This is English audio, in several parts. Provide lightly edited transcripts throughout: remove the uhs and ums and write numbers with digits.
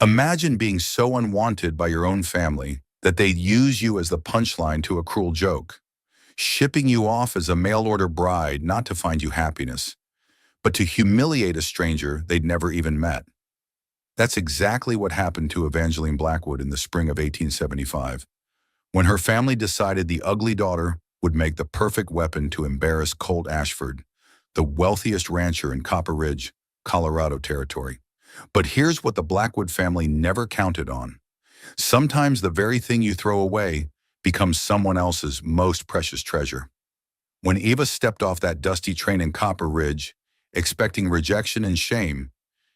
Imagine being so unwanted by your own family that they'd use you as the punchline to a cruel joke, shipping you off as a mail-order bride not to find you happiness, but to humiliate a stranger they'd never even met. That's exactly what happened to Evangeline Blackwood in the spring of 1875, when her family decided the ugly daughter would make the perfect weapon to embarrass Colt Ashford, the wealthiest rancher in Copper Ridge, Colorado territory. But here's what the Blackwood family never counted on. Sometimes the very thing you throw away becomes someone else's most precious treasure. When Eva stepped off that dusty train in Copper Ridge, expecting rejection and shame,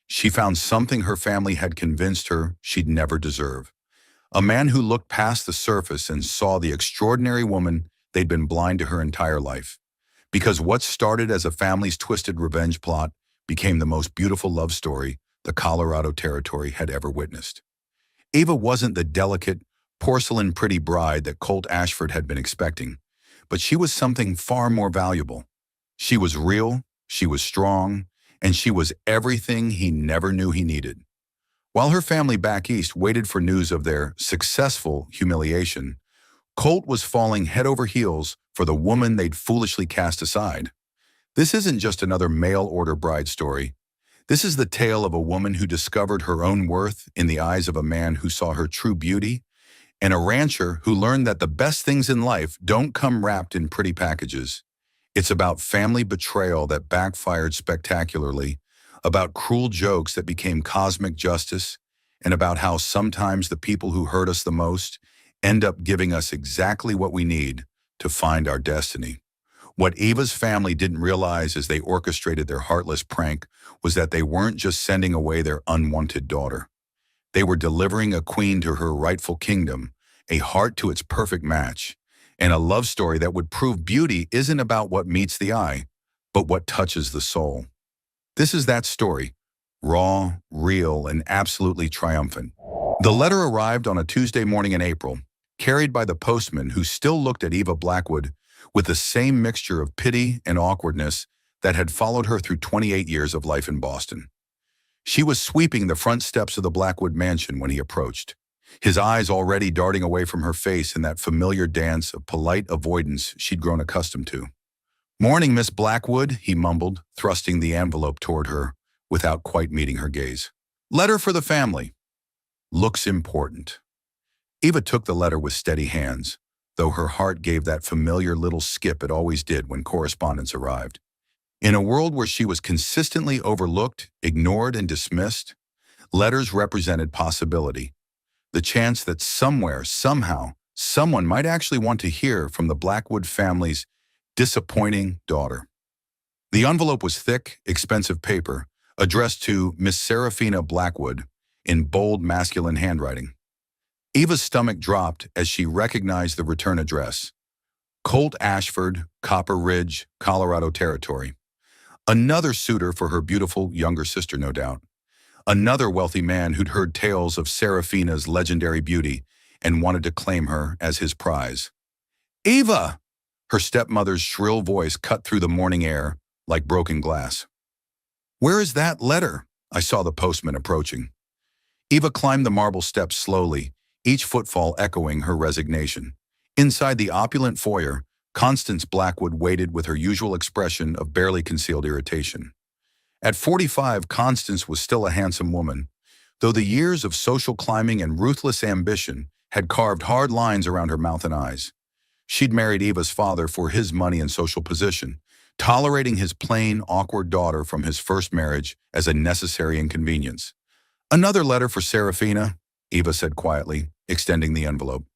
she found something her family had convinced her she'd never deserve. A man who looked past the surface and saw the extraordinary woman they'd been blind to her entire life. Because what started as a family's twisted revenge plot became the most beautiful love story the Colorado territory had ever witnessed. Eva wasn't the delicate, porcelain pretty bride that Colt Ashford had been expecting, but she was something far more valuable. She was real, she was strong, and she was everything he never knew he needed. While her family back east waited for news of their successful humiliation, Colt was falling head over heels for the woman they'd foolishly cast aside. This isn't just another mail-order bride story. This is the tale of a woman who discovered her own worth in the eyes of a man who saw her true beauty, and a rancher who learned that the best things in life don't come wrapped in pretty packages. It's about family betrayal that backfired spectacularly, about cruel jokes that became cosmic justice, and about how sometimes the people who hurt us the most end up giving us exactly what we need to find our destiny. What Eva's family didn't realize as they orchestrated their heartless prank was that they weren't just sending away their unwanted daughter. They were delivering a queen to her rightful kingdom, a heart to its perfect match, and a love story that would prove beauty isn't about what meets the eye, but what touches the soul. This is that story, raw, real, and absolutely triumphant. The letter arrived on a Tuesday morning in April, carried by the postman who still looked at Eva Blackwood with the same mixture of pity and awkwardness that had followed her through 28 years of life in Boston. She was sweeping the front steps of the Blackwood mansion when he approached, his eyes already darting away from her face in that familiar dance of polite avoidance she'd grown accustomed to. "Morning, Miss Blackwood," he mumbled, thrusting the envelope toward her without quite meeting her gaze. "Letter for the family. Looks important." Eva took the letter with steady hands, though her heart gave that familiar little skip it always did when correspondence arrived. In a world where she was consistently overlooked, ignored, and dismissed, letters represented possibility, the chance that somewhere, somehow, someone might actually want to hear from the Blackwood family's disappointing daughter. The envelope was thick, expensive paper, addressed to Miss Serafina Blackwood in bold masculine handwriting. Eva's stomach dropped as she recognized the return address: Colt Ashford, Copper Ridge, Colorado territory. Another suitor for her beautiful younger sister, no doubt. Another wealthy man who'd heard tales of Serafina's legendary beauty and wanted to claim her as his prize. "Eva!" Her stepmother's shrill voice cut through the morning air like broken glass. "Where is that letter?" I saw the postman approaching. Eva climbed the marble steps slowly, each footfall echoing her resignation. Inside the opulent foyer, Constance Blackwood waited with her usual expression of barely concealed irritation. At 45, Constance was still a handsome woman, though the years of social climbing and ruthless ambition had carved hard lines around her mouth and eyes. She'd married Eva's father for his money and social position, tolerating his plain, awkward daughter from his first marriage as a necessary inconvenience. "Another letter for Serafina," Eva said quietly, extending the envelope.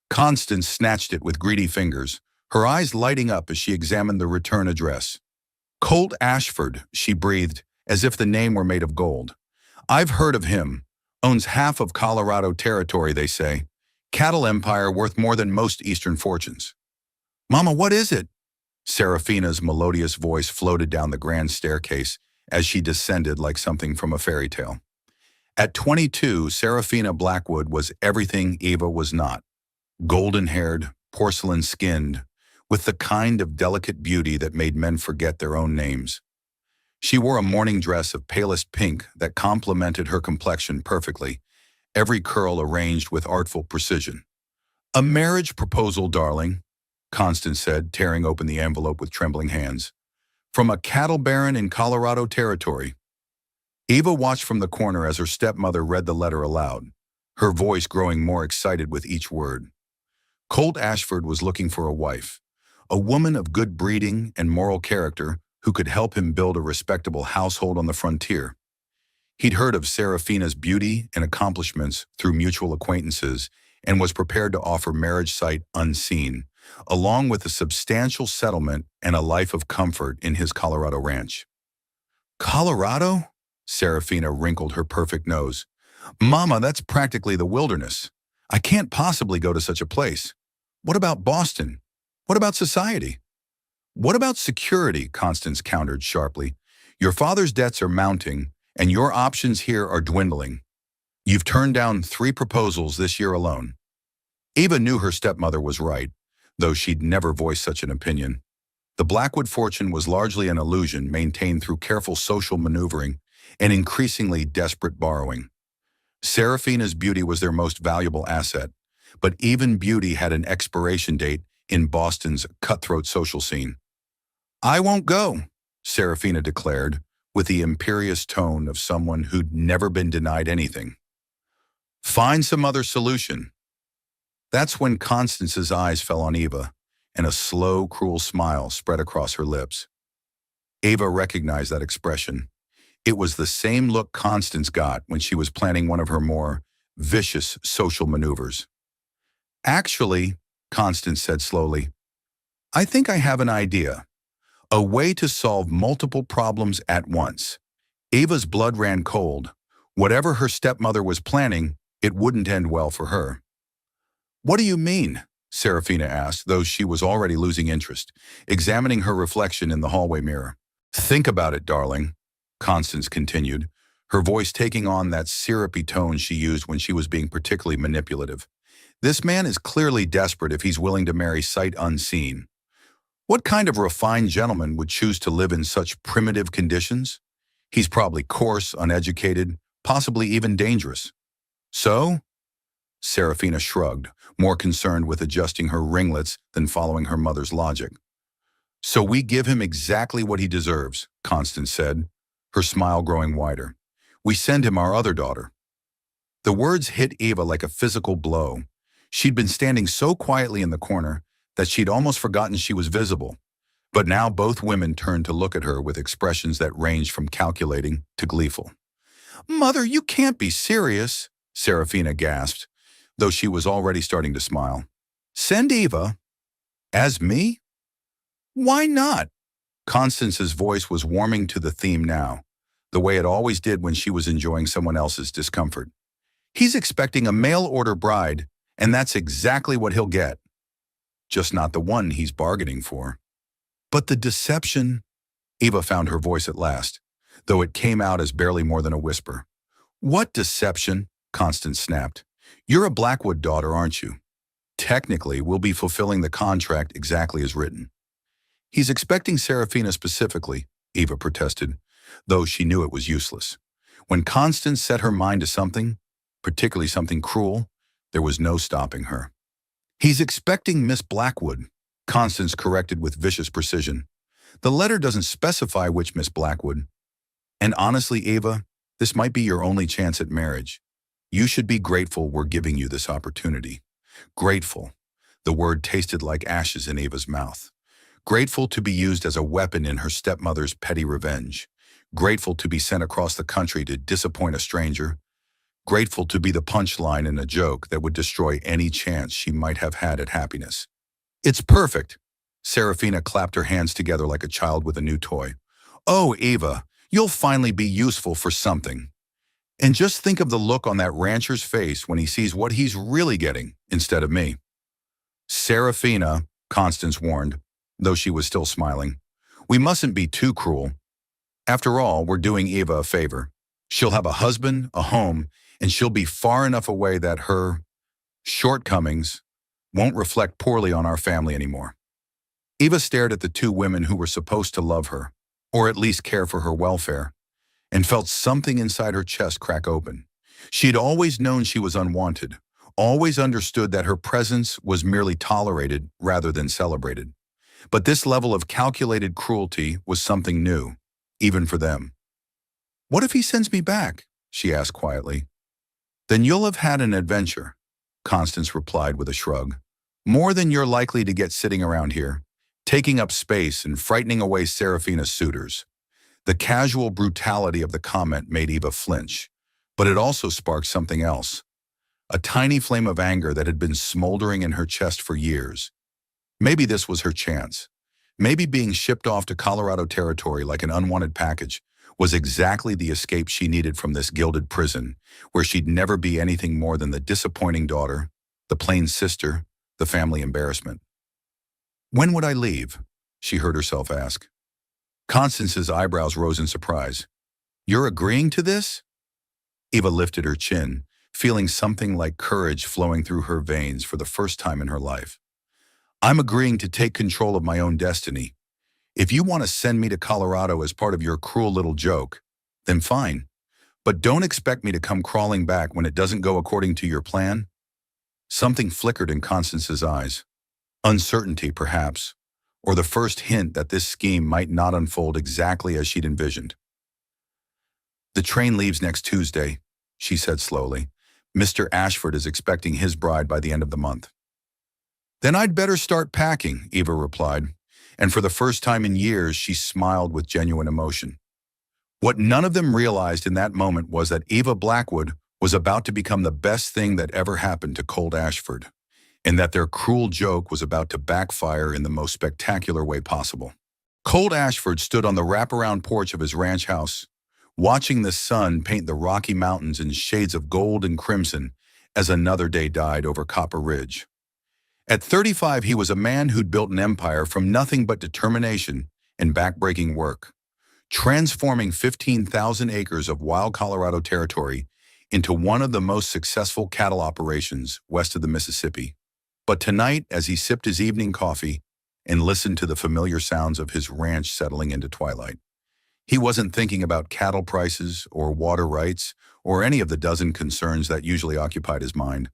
Constance snatched it with greedy fingers, her eyes lighting up as she examined the return address. "Colt Ashford," she breathed, as if the name were made of gold. "I've heard of him. Owns half of Colorado territory, they say. Cattle empire worth more than most Eastern fortunes." "Mama, what is it?" Serafina's melodious voice floated down the grand staircase as she descended like something from a fairy tale. At 22, Serafina Blackwood was everything Eva was not. Golden-haired, porcelain-skinned, with the kind of delicate beauty that made men forget their own names. She wore a morning dress of palest pink that complemented her complexion perfectly, every curl arranged with artful precision. "A marriage proposal, darling," Constance said, tearing open the envelope with trembling hands. "From a cattle baron in Colorado Territory." Eva watched from the corner as her stepmother read the letter aloud, her voice growing more excited with each word. Colt Ashford was looking for a wife, a woman of good breeding and moral character who could help him build a respectable household on the frontier. He'd heard of Serafina's beauty and accomplishments through mutual acquaintances and was prepared to offer marriage sight unseen, along with a substantial settlement and a life of comfort in his Colorado ranch. "Colorado?" Serafina wrinkled her perfect nose. "Mama, that's practically the wilderness. I can't possibly go to such a place. What about Boston? What about society?" "What about security?" Constance countered sharply. "Your father's debts are mounting, and your options here are dwindling. You've turned down 3 proposals this year alone." Eva knew her stepmother was right, though she'd never voiced such an opinion. The Blackwood fortune was largely an illusion maintained through careful social maneuvering and increasingly desperate borrowing. Serafina's beauty was their most valuable asset, but even beauty had an expiration date in Boston's cutthroat social scene. "I won't go," Serafina declared, with the imperious tone of someone who'd never been denied anything. "Find some other solution." That's when Constance's eyes fell on Eva, and a slow, cruel smile spread across her lips. Eva recognized that expression. It was the same look Constance got when she was planning one of her more vicious social maneuvers. "Actually," Constance said slowly, "I think I have an idea. A way to solve multiple problems at once." Eva's blood ran cold. Whatever her stepmother was planning, it wouldn't end well for her. "What do you mean?" Serafina asked, though she was already losing interest, examining her reflection in the hallway mirror. "Think about it, darling," Constance continued, her voice taking on that syrupy tone she used when she was being particularly manipulative. "This man is clearly desperate if he's willing to marry sight unseen. What kind of refined gentleman would choose to live in such primitive conditions? He's probably coarse, uneducated, possibly even dangerous. So?" Serafina shrugged, more concerned with adjusting her ringlets than following her mother's logic. "So we give him exactly what he deserves," Constance said, her smile growing wider. "We send him our other daughter." The words hit Eva like a physical blow. She'd been standing so quietly in the corner that she'd almost forgotten she was visible. But now both women turned to look at her with expressions that ranged from calculating to gleeful. "Mother, you can't be serious," Serafina gasped, though she was already starting to smile. "Send Eva?" "As me?" "Why not?" Constance's voice was warming to the theme now, the way it always did when she was enjoying someone else's discomfort. "He's expecting a mail-order bride, and that's exactly what he'll get. Just not the one he's bargaining for." "But the deception—" Eva found her voice at last, though it came out as barely more than a whisper. "What deception?" Constance snapped. "You're a Blackwood daughter, aren't you? Technically, we'll be fulfilling the contract exactly as written." "He's expecting Serafina specifically," Eva protested, though she knew it was useless. When Constance set her mind to something, particularly something cruel, there was no stopping her. "He's expecting Miss Blackwood," Constance corrected with vicious precision. "The letter doesn't specify which Miss Blackwood. And honestly, Eva, this might be your only chance at marriage. You should be grateful we're giving you this opportunity." Grateful. The word tasted like ashes in Eva's mouth. Grateful to be used as a weapon in her stepmother's petty revenge. Grateful to be sent across the country to disappoint a stranger. Grateful to be the punchline in a joke that would destroy any chance she might have had at happiness. "It's perfect." Serafina clapped her hands together like a child with a new toy. "Oh, Eva, you'll finally be useful for something. And just think of the look on that rancher's face when he sees what he's really getting instead of me." "Serafina," Constance warned, though she was still smiling, "we mustn't be too cruel. After all, we're doing Eva a favor. She'll have a husband, a home, and she'll be far enough away that her shortcomings won't reflect poorly on our family anymore." Eva stared at the two women who were supposed to love her, or at least care for her welfare, and felt something inside her chest crack open. She had always known she was unwanted, always understood that her presence was merely tolerated rather than celebrated. But this level of calculated cruelty was something new, even for them. "What if he sends me back?" she asked quietly. "Then you'll have had an adventure," Constance replied with a shrug. "More than you're likely to get sitting around here, taking up space and frightening away Serafina's suitors." The casual brutality of the comment made Eva flinch, but it also sparked something else. A tiny flame of anger that had been smoldering in her chest for years. Maybe this was her chance. Maybe being shipped off to Colorado territory like an unwanted package was exactly the escape she needed from this gilded prison, where she'd never be anything more than the disappointing daughter, the plain sister, the family embarrassment. "When would I leave?" she heard herself ask. Constance's eyebrows rose in surprise. "You're agreeing to this?" Eva lifted her chin, feeling something like courage flowing through her veins for the first time in her life. "I'm agreeing to take control of my own destiny. If you want to send me to Colorado as part of your cruel little joke, then fine. But don't expect me to come crawling back when it doesn't go according to your plan." Something flickered in Constance's eyes. Uncertainty, perhaps, or the first hint that this scheme might not unfold exactly as she'd envisioned. "The train leaves next Tuesday," she said slowly. "Mr. Ashford is expecting his bride by the end of the month." "Then I'd better start packing," Eva replied, and for the first time in years she smiled with genuine emotion. What none of them realized in that moment was that Eva Blackwood was about to become the best thing that ever happened to Colt Ashford, and that their cruel joke was about to backfire in the most spectacular way possible. Colt Ashford stood on the wraparound porch of his ranch house, watching the sun paint the Rocky Mountains in shades of gold and crimson as another day died over Copper Ridge. At 35, he was a man who'd built an empire from nothing but determination and backbreaking work, transforming 15,000 acres of wild Colorado territory into one of the most successful cattle operations west of the Mississippi. But tonight, as he sipped his evening coffee and listened to the familiar sounds of his ranch settling into twilight, he wasn't thinking about cattle prices or water rights or any of the dozen concerns that usually occupied his mind.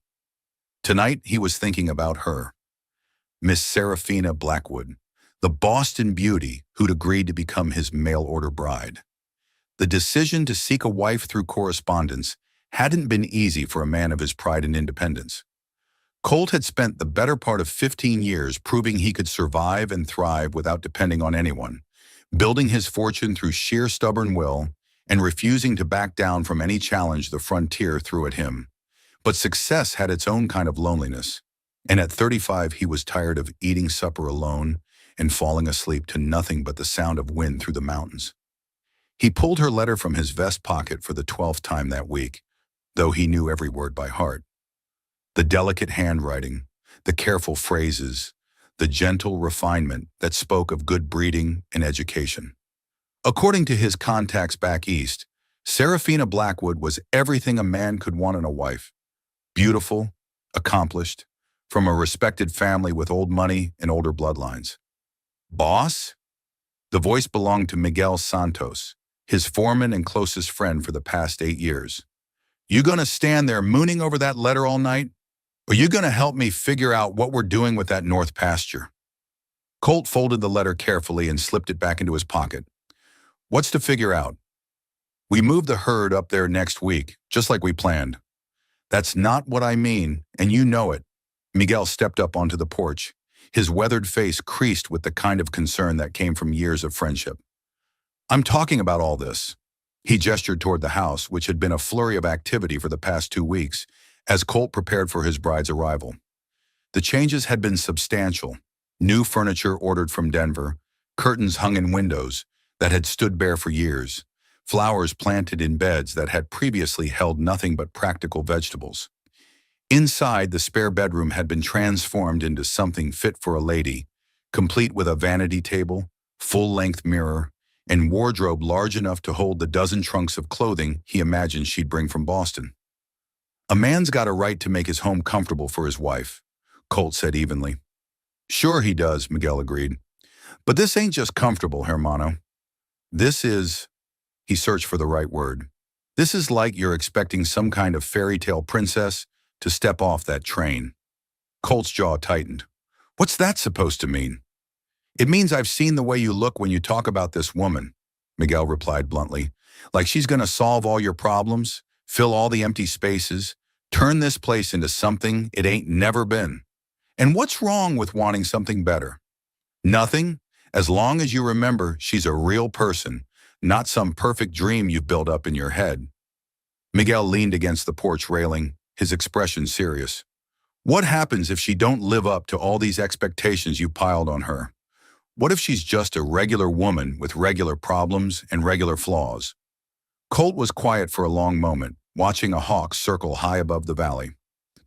Tonight, he was thinking about her, Miss Serafina Blackwood, the Boston beauty who'd agreed to become his mail-order bride. The decision to seek a wife through correspondence hadn't been easy for a man of his pride and independence. Colt had spent the better part of 15 years proving he could survive and thrive without depending on anyone, building his fortune through sheer stubborn will and refusing to back down from any challenge the frontier threw at him. But success had its own kind of loneliness, and at 35 he was tired of eating supper alone and falling asleep to nothing but the sound of wind through the mountains. He pulled her letter from his vest pocket for the 12th time that week, though he knew every word by heart. The delicate handwriting, the careful phrases, the gentle refinement that spoke of good breeding and education. According to his contacts back east, Serafina Blackwood was everything a man could want in a wife. Beautiful, accomplished, from a respected family with old money and older bloodlines. Boss? The voice belonged to Miguel Santos, his foreman and closest friend for the past 8 years. "You gonna stand there mooning over that letter all night? Or you gonna help me figure out what we're doing with that north pasture?" Colt folded the letter carefully and slipped it back into his pocket. "What's to figure out?" "We moved the herd up there next week, just like we planned." "That's not what I mean, and you know it." Miguel stepped up onto the porch, his weathered face creased with the kind of concern that came from years of friendship. "I'm talking about all this." He gestured toward the house, which had been a flurry of activity for the past 2 weeks, as Colt prepared for his bride's arrival. The changes had been substantial. New furniture ordered from Denver, curtains hung in windows that had stood bare for years, flowers planted in beds that had previously held nothing but practical vegetables. Inside, the spare bedroom had been transformed into something fit for a lady, complete with a vanity table, full-length mirror, and wardrobe large enough to hold the dozen trunks of clothing he imagined she'd bring from Boston. "A man's got a right to make his home comfortable for his wife," Colt said evenly. "Sure he does," Miguel agreed. "But this ain't just comfortable, hermano. This is, he searched for the right word. This is like you're expecting some kind of fairy tale princess to step off that train. Colt's jaw tightened. What's that supposed to mean? It means I've seen the way you look when you talk about this woman, Miguel replied bluntly. Like she's gonna solve all your problems, fill all the empty spaces, turn this place into something it ain't never been. And what's wrong with wanting something better? Nothing, as long as you remember she's a real person, not some perfect dream you've built up in your head. Miguel leaned against the porch railing, his expression serious. What happens if she don't live up to all these expectations you piled on her? What if she's just a regular woman with regular problems and regular flaws? Colt was quiet for a long moment, watching a hawk circle high above the valley.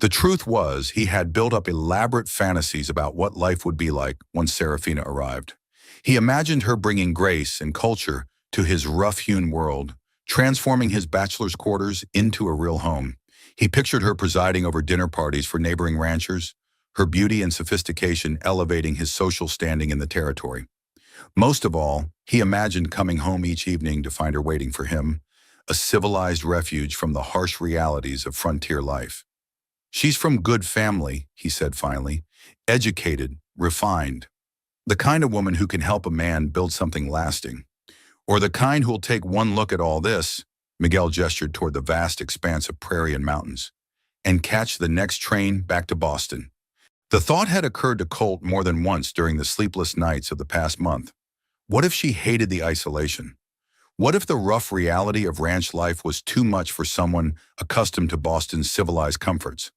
The truth was, he had built up elaborate fantasies about what life would be like once Serafina arrived. He imagined her bringing grace and culture to his rough-hewn world, transforming his bachelor's quarters into a real home. He pictured her presiding over dinner parties for neighboring ranchers, her beauty and sophistication elevating his social standing in the territory. Most of all, he imagined coming home each evening to find her waiting for him, a civilized refuge from the harsh realities of frontier life. She's from good family, he said finally, educated, refined. The kind of woman who can help a man build something lasting. Or the kind who'll take one look at all this, Miguel gestured toward the vast expanse of prairie and mountains, and catch the next train back to Boston. The thought had occurred to Colt more than once during the sleepless nights of the past month. What if she hated the isolation? What if the rough reality of ranch life was too much for someone accustomed to Boston's civilized comforts?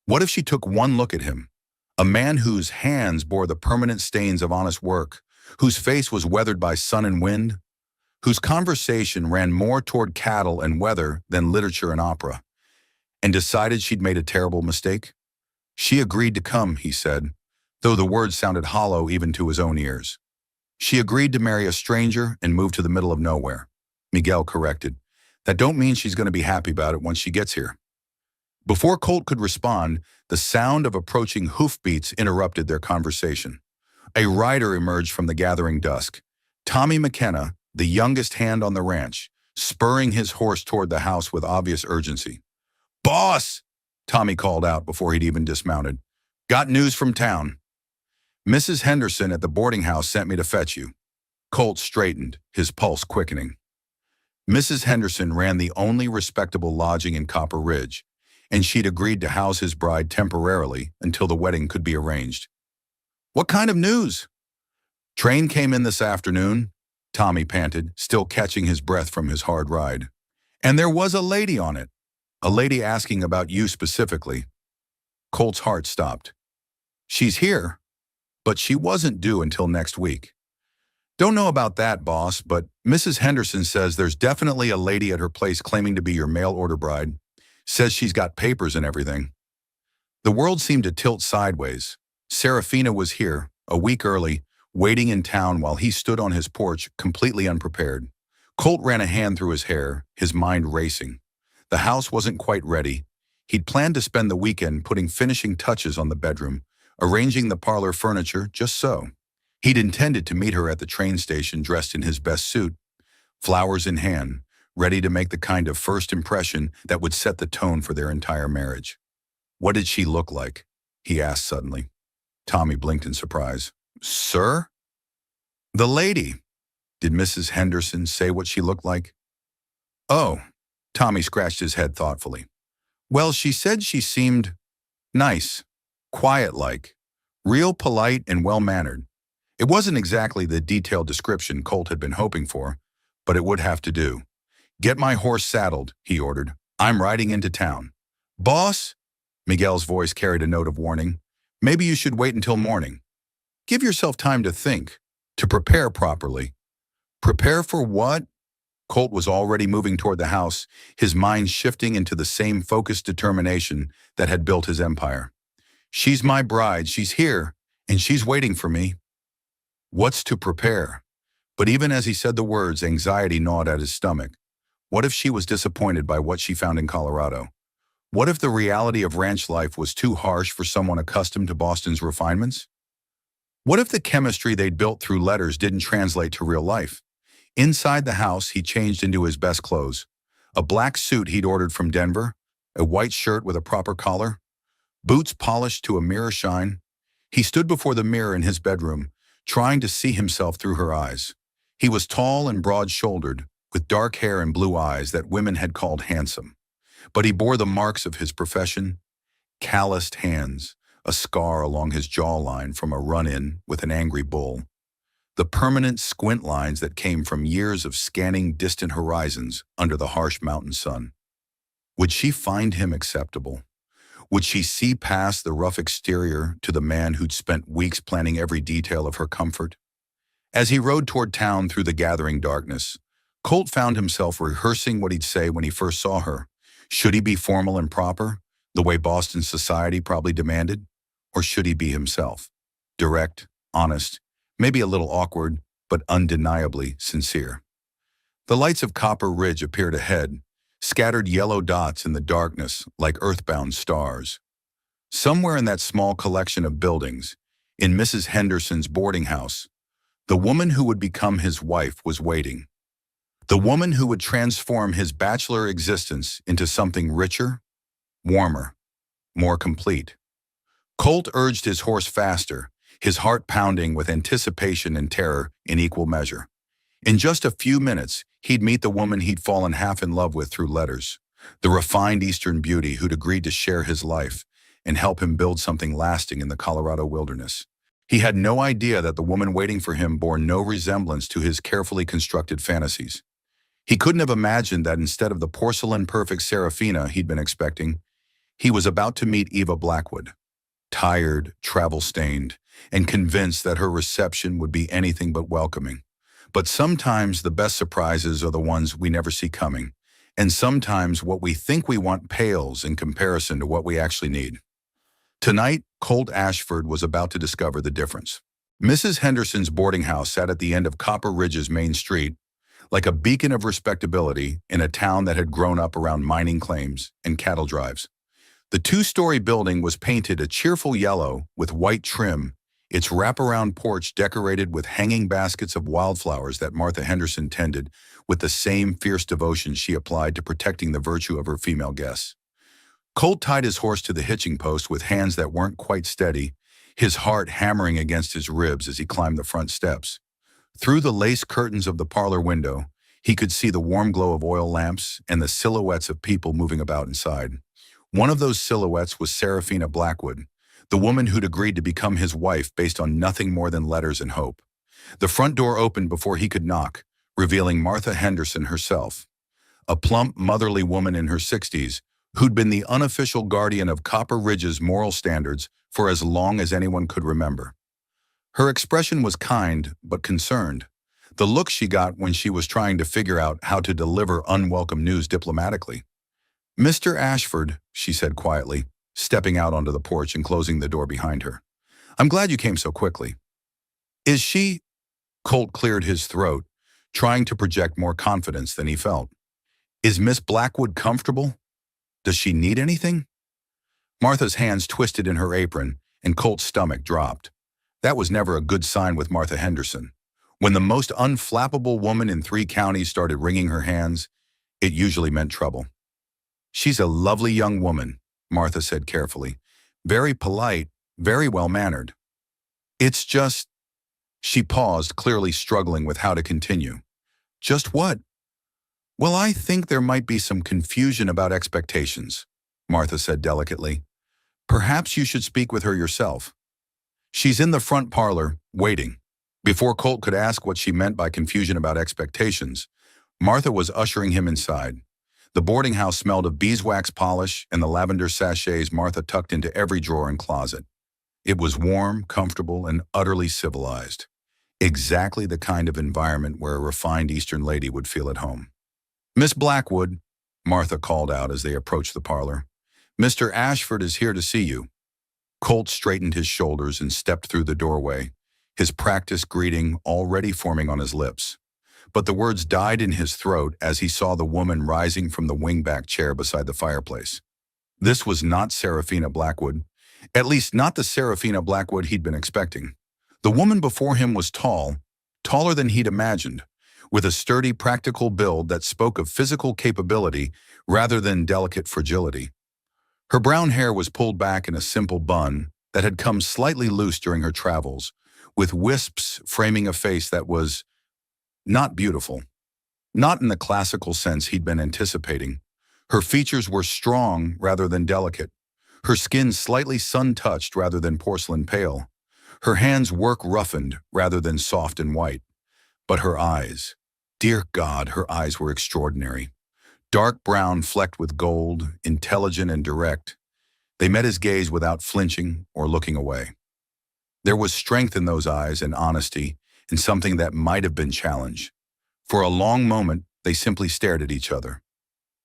What if she took one look at him, a man whose hands bore the permanent stains of honest work, whose face was weathered by sun and wind, whose conversation ran more toward cattle and weather than literature and opera, and decided she'd made a terrible mistake? She agreed to come, he said, though the words sounded hollow even to his own ears. She agreed to marry a stranger and move to the middle of nowhere. Miguel corrected. That don't mean she's going to be happy about it once she gets here. Before Colt could respond, the sound of approaching hoofbeats interrupted their conversation. A rider emerged from the gathering dusk. Tommy McKenna, the youngest hand on the ranch, spurring his horse toward the house with obvious urgency. "Boss!" Tommy called out before he'd even dismounted. "Got news from town. Mrs. Henderson at the boarding house sent me to fetch you." Colt straightened, his pulse quickening. Mrs. Henderson ran the only respectable lodging in Copper Ridge, and she'd agreed to house his bride temporarily until the wedding could be arranged. "What kind of news?" "Train came in this afternoon," Tommy panted, still catching his breath from his hard ride. "And there was a lady on it. A lady asking about you specifically." Colt's heart stopped. "She's here, but she wasn't due until next week." "Don't know about that, boss, but Mrs. Henderson says there's definitely a lady at her place claiming to be your mail-order bride. Says she's got papers and everything." The world seemed to tilt sideways. Serafina was here, a week early, waiting in town while he stood on his porch, completely unprepared. Colt ran a hand through his hair, his mind racing. The house wasn't quite ready. He'd planned to spend the weekend putting finishing touches on the bedroom, arranging the parlor furniture just so. He'd intended to meet her at the train station dressed in his best suit, flowers in hand, ready to make the kind of first impression that would set the tone for their entire marriage. "What did she look like?" he asked suddenly. Tommy blinked in surprise. "Sir?" "The lady. Did Mrs. Henderson say what she looked like?" "Oh," Tommy scratched his head thoughtfully. "Well, she said she seemed nice, quiet-like, real polite and well-mannered. It wasn't exactly the detailed description Colt had been hoping for, but it would have to do. 'Get my horse saddled,' he ordered. 'I'm riding into town.'" "Boss?" Miguel's voice carried a note of warning. "Maybe you should wait until morning. Give yourself time to think, to prepare properly." "Prepare for what?" Colt was already moving toward the house, his mind shifting into the same focused determination that had built his empire. "She's my bride, she's here, and she's waiting for me." What's to prepare? But even as he said the words, anxiety gnawed at his stomach. What if she was disappointed by what she found in Colorado? What if the reality of ranch life was too harsh for someone accustomed to Boston's refinements? What if the chemistry they'd built through letters didn't translate to real life? Inside the house, he changed into his best clothes. A black suit he'd ordered from Denver, a white shirt with a proper collar, boots polished to a mirror shine. He stood before the mirror in his bedroom, trying to see himself through her eyes. He was tall and broad-shouldered, with dark hair and blue eyes that women had called handsome. But he bore the marks of his profession: calloused hands, a scar along his jawline from a run-in with an angry bull, the permanent squint lines that came from years of scanning distant horizons under the harsh mountain sun. Would she find him acceptable? Would she see past the rough exterior to the man who'd spent weeks planning every detail of her comfort? As he rode toward town through the gathering darkness, Colt found himself rehearsing what he'd say when he first saw her. Should he be formal and proper, the way Boston society probably demanded? Or should he be himself? Direct, honest, maybe a little awkward, but undeniably sincere. The lights of Copper Ridge appeared ahead, scattered yellow dots in the darkness like earthbound stars. Somewhere in that small collection of buildings, in Mrs. Henderson's boarding house, the woman who would become his wife was waiting. The woman who would transform his bachelor existence into something richer, warmer, more complete. Colt urged his horse faster, his heart pounding with anticipation and terror in equal measure. In just a few minutes, he'd meet the woman he'd fallen half in love with through letters, the refined Eastern beauty who'd agreed to share his life and help him build something lasting in the Colorado wilderness. He had no idea that the woman waiting for him bore no resemblance to his carefully constructed fantasies. He couldn't have imagined that instead of the porcelain-perfect Serafina he'd been expecting, he was about to meet Eva Blackwood, tired, travel-stained, and convinced that her reception would be anything but welcoming. But sometimes the best surprises are the ones we never see coming, and sometimes what we think we want pales in comparison to what we actually need. Tonight, Colt Ashford was about to discover the difference. Mrs. Henderson's boarding house sat at the end of Copper Ridge's main street, like a beacon of respectability in a town that had grown up around mining claims and cattle drives. The two-story building was painted a cheerful yellow with white trim, its wraparound porch decorated with hanging baskets of wildflowers that Martha Henderson tended with the same fierce devotion she applied to protecting the virtue of her female guests. Colt tied his horse to the hitching post with hands that weren't quite steady, his heart hammering against his ribs as he climbed the front steps. Through the lace curtains of the parlor window, he could see the warm glow of oil lamps and the silhouettes of people moving about inside. One of those silhouettes was Serafina Blackwood, the woman who'd agreed to become his wife based on nothing more than letters and hope. The front door opened before he could knock, revealing Martha Henderson herself, a plump, motherly woman in her 60s who'd been the unofficial guardian of Copper Ridge's moral standards for as long as anyone could remember. Her expression was kind but concerned, the look she got when she was trying to figure out how to deliver unwelcome news diplomatically. "Mr. Ashford," she said quietly, stepping out onto the porch and closing the door behind her. "I'm glad you came so quickly." "Is she—" Colt cleared his throat, trying to project more confidence than he felt. "Is Miss Blackwood comfortable? Does she need anything?" Martha's hands twisted in her apron, and Colt's stomach dropped. That was never a good sign with Martha Henderson. When the most unflappable woman in 3 counties started wringing her hands, it usually meant trouble. "She's a lovely young woman," Martha said carefully. "Very polite, very well-mannered. It's just—" She paused, clearly struggling with how to continue. "Just what?" "Well, I think there might be some confusion about expectations," Martha said delicately. "Perhaps you should speak with her yourself." "She's in the front parlor, waiting." Before Colt could ask what she meant by confusion about expectations, Martha was ushering him inside. The boarding house smelled of beeswax polish and the lavender sachets Martha tucked into every drawer and closet. It was warm, comfortable, and utterly civilized. Exactly the kind of environment where a refined Eastern lady would feel at home. "Miss Blackwood," Martha called out as they approached the parlor. "Mr. Ashford is here to see you." Colt straightened his shoulders and stepped through the doorway, his practiced greeting already forming on his lips. But the words died in his throat as he saw the woman rising from the wingback chair beside the fireplace. This was not Serafina Blackwood, at least not the Serafina Blackwood he'd been expecting. The woman before him was tall, taller than he'd imagined, with a sturdy, practical build that spoke of physical capability rather than delicate fragility. Her brown hair was pulled back in a simple bun that had come slightly loose during her travels, with wisps framing a face that was not beautiful, not in the classical sense he'd been anticipating. Her features were strong rather than delicate, her skin slightly sun-touched rather than porcelain pale, her hands work-roughened rather than soft and white. But her eyes, dear God, her eyes were extraordinary. Dark brown flecked with gold, intelligent and direct. They met his gaze without flinching or looking away. There was strength in those eyes and honesty in something that might have been challenge. For a long moment, they simply stared at each other.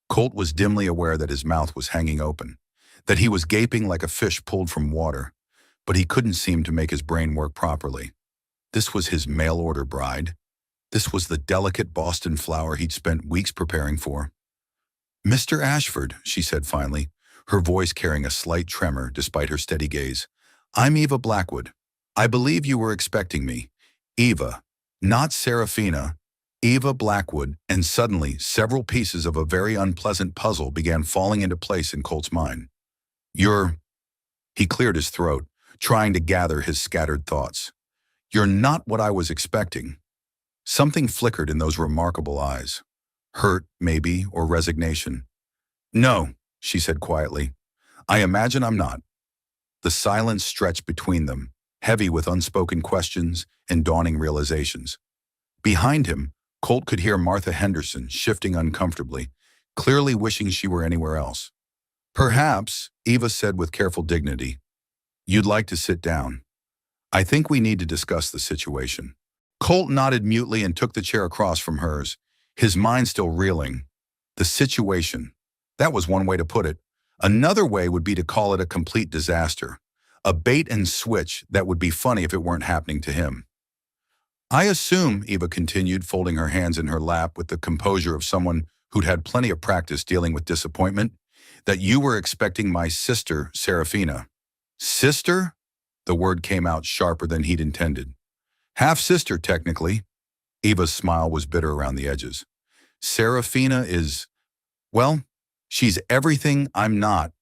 Colt was dimly aware that his mouth was hanging open, that he was gaping like a fish pulled from water, but he couldn't seem to make his brain work properly. This was his mail-order bride. This was the delicate Boston flower he'd spent weeks preparing for. "Mr. Ashford," she said finally, her voice carrying a slight tremor despite her steady gaze. "I'm Eva Blackwood. I believe you were expecting me. Eva, not Serafina, Eva Blackwood." And suddenly, several pieces of a very unpleasant puzzle began falling into place in Colt's mind. "You're—" He cleared his throat, trying to gather his scattered thoughts. "You're not what I was expecting." Something flickered in those remarkable eyes. Hurt, maybe, or resignation. "No," she said quietly. "I imagine I'm not." The silence stretched between them, heavy with unspoken questions and dawning realizations. Behind him, Colt could hear Martha Henderson shifting uncomfortably, clearly wishing she were anywhere else. "Perhaps," Eva said with careful dignity, "you'd like to sit down. I think we need to discuss the situation." Colt nodded mutely and took the chair across from hers, his mind still reeling. The situation. That was one way to put it. Another way would be to call it a complete disaster. A bait and switch that would be funny if it weren't happening to him. "I assume," Eva continued, folding her hands in her lap with the composure of someone who'd had plenty of practice dealing with disappointment, "that you were expecting my sister, Serafina." "Sister?" The word came out sharper than he'd intended. "Half-sister, technically." Eva's smile was bitter around the edges. "Serafina is, well, she's everything I'm not.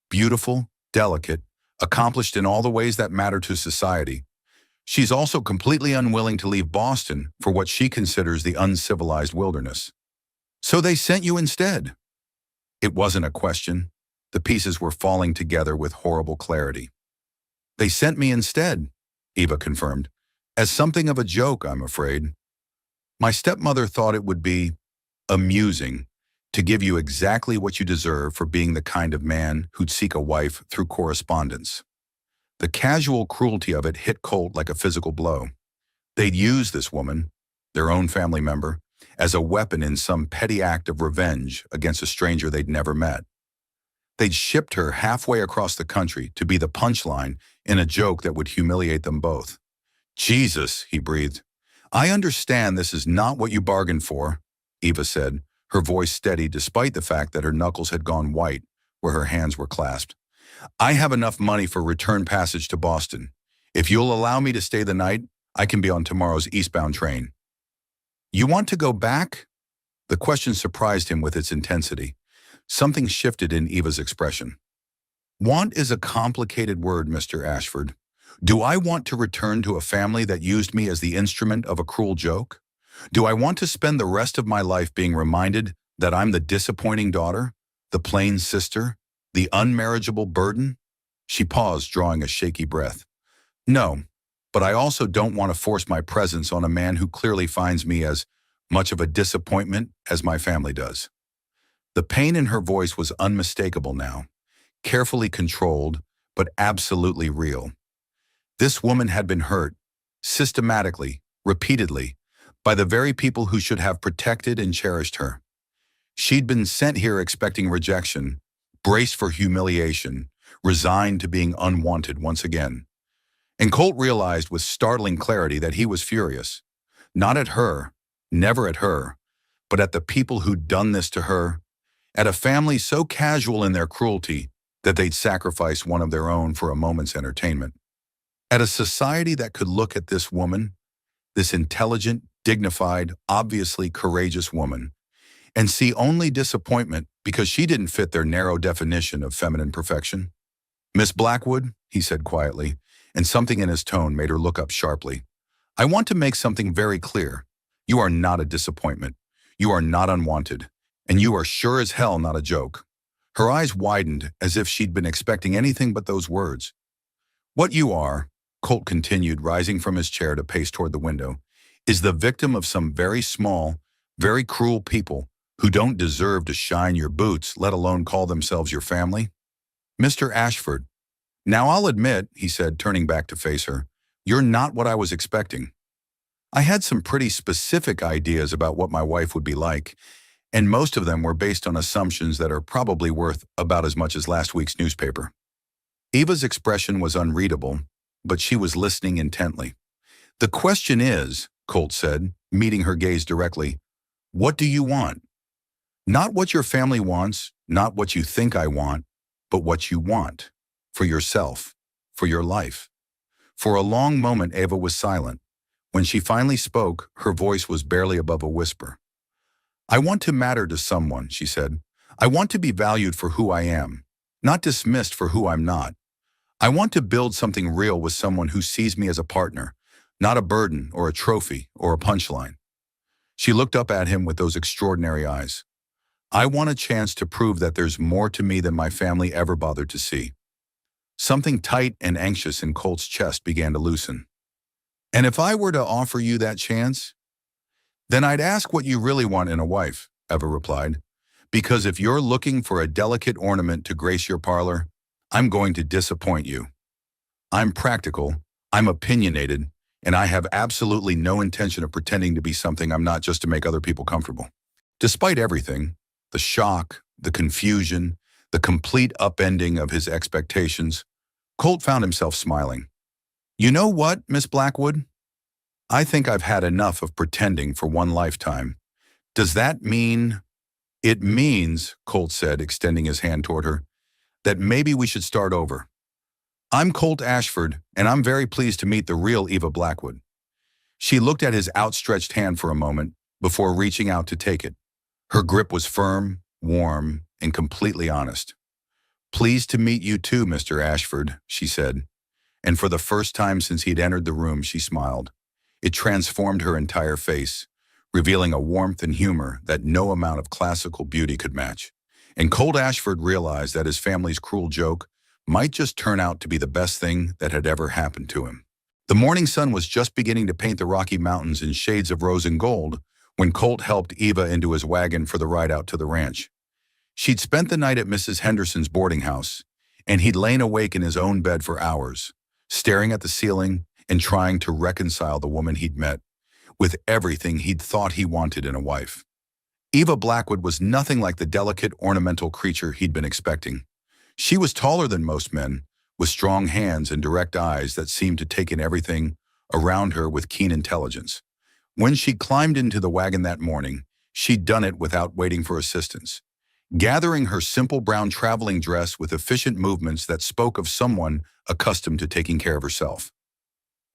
Beautiful, delicate, accomplished in all the ways that matter to society. She's also completely unwilling to leave Boston for what she considers the uncivilized wilderness. So they sent you instead." It wasn't a question. The pieces were falling together with horrible clarity. "They sent me instead," Eva confirmed. "As something of a joke, I'm afraid. My stepmother thought it would be amusing to give you exactly what you deserve for being the kind of man who'd seek a wife through correspondence." The casual cruelty of it hit Colt like a physical blow. They'd used this woman, their own family member, as a weapon in some petty act of revenge against a stranger they'd never met. They'd shipped her halfway across the country to be the punchline in a joke that would humiliate them both. "Jesus," he breathed. "I understand this is not what you bargained for," Eva said, her voice steady despite the fact that her knuckles had gone white where her hands were clasped. "I have enough money for return passage to Boston. If you'll allow me to stay the night, I can be on tomorrow's eastbound train." "You want to go back?" The question surprised him with its intensity. Something shifted in Eva's expression. "Want is a complicated word, Mr. Ashford. Do I want to return to a family that used me as the instrument of a cruel joke? Do I want to spend the rest of my life being reminded that I'm the disappointing daughter, the plain sister, the unmarriageable burden?" She paused, drawing a shaky breath. "No, but I also don't want to force my presence on a man who clearly finds me as much of a disappointment as my family does." The pain in her voice was unmistakable now, carefully controlled, but absolutely real. This woman had been hurt, systematically, repeatedly, by the very people who should have protected and cherished her. She'd been sent here expecting rejection, braced for humiliation, resigned to being unwanted once again. And Colt realized with startling clarity that he was furious. Not at her, never at her, but at the people who'd done this to her, at a family so casual in their cruelty that they'd sacrifice one of their own for a moment's entertainment. At a society that could look at this woman, this intelligent, dignified, obviously courageous woman, and see only disappointment because she didn't fit their narrow definition of feminine perfection? "Miss Blackwood," he said quietly, and something in his tone made her look up sharply. "I want to make something very clear. You are not a disappointment. You are not unwanted. And you are sure as hell not a joke." Her eyes widened as if she'd been expecting anything but those words. "What you are," Colt continued, rising from his chair to pace toward the window, "is the victim of some very small, very cruel people who don't deserve to shine your boots, let alone call themselves your family." "Mr. Ashford, now I'll admit," he said, turning back to face her, "you're not what I was expecting. I had some pretty specific ideas about what my wife would be like, and most of them were based on assumptions that are probably worth about as much as last week's newspaper." Eva's expression was unreadable, but she was listening intently. "The question is," Colt said, meeting her gaze directly, "what do you want? Not what your family wants, not what you think I want, but what you want. For yourself, for your life." For a long moment, Eva was silent. When she finally spoke, her voice was barely above a whisper. "I want to matter to someone," she said. "I want to be valued for who I am, not dismissed for who I'm not. I want to build something real with someone who sees me as a partner, not a burden or a trophy or a punchline." She looked up at him with those extraordinary eyes. "I want a chance to prove that there's more to me than my family ever bothered to see." Something tight and anxious in Colt's chest began to loosen. "And if I were to offer you that chance, then I'd ask what you really want in a wife," Eva replied. "Because if you're looking for a delicate ornament to grace your parlor, I'm going to disappoint you. I'm practical, I'm opinionated, and I have absolutely no intention of pretending to be something I'm not just to make other people comfortable." Despite everything, the shock, the confusion, the complete upending of his expectations, Colt found himself smiling. "You know what, Miss Blackwood? I think I've had enough of pretending for one lifetime. Does that mean—" "It means," Colt said, extending his hand toward her, "that maybe we should start over. I'm Colt Ashford, and I'm very pleased to meet the real Eva Blackwood." She looked at his outstretched hand for a moment before reaching out to take it. Her grip was firm, warm, and completely honest. "Pleased to meet you too, Mr. Ashford," she said. And for the first time since he'd entered the room, she smiled. It transformed her entire face, revealing a warmth and humor that no amount of classical beauty could match. And Colt Ashford realized that his family's cruel joke might just turn out to be the best thing that had ever happened to him. The morning sun was just beginning to paint the Rocky Mountains in shades of rose and gold when Colt helped Eva into his wagon for the ride out to the ranch. She'd spent the night at Mrs. Henderson's boarding house, and he'd lain awake in his own bed for hours, staring at the ceiling and trying to reconcile the woman he'd met with everything he'd thought he wanted in a wife. Eva Blackwood was nothing like the delicate, ornamental creature he'd been expecting. She was taller than most men, with strong hands and direct eyes that seemed to take in everything around her with keen intelligence. When she climbed into the wagon that morning, she'd done it without waiting for assistance, gathering her simple brown traveling dress with efficient movements that spoke of someone accustomed to taking care of herself.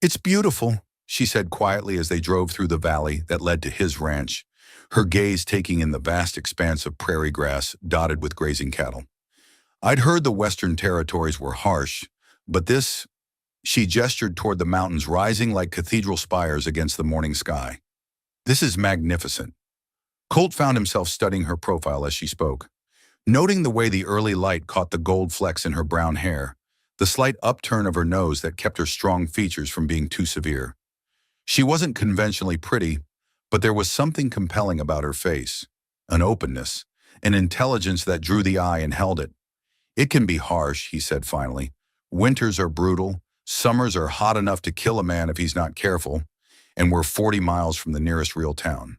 "It's beautiful," she said quietly as they drove through the valley that led to his ranch, her gaze taking in the vast expanse of prairie grass dotted with grazing cattle. "I'd heard the Western Territories were harsh, but this—" She gestured toward the mountains rising like cathedral spires against the morning sky. "This is magnificent." Colt found himself studying her profile as she spoke, noting the way the early light caught the gold flecks in her brown hair, the slight upturn of her nose that kept her strong features from being too severe. She wasn't conventionally pretty, but there was something compelling about her face, an openness, an intelligence that drew the eye and held it. "It can be harsh," he said finally. "Winters are brutal, summers are hot enough to kill a man if he's not careful, and we're 40 miles from the nearest real town.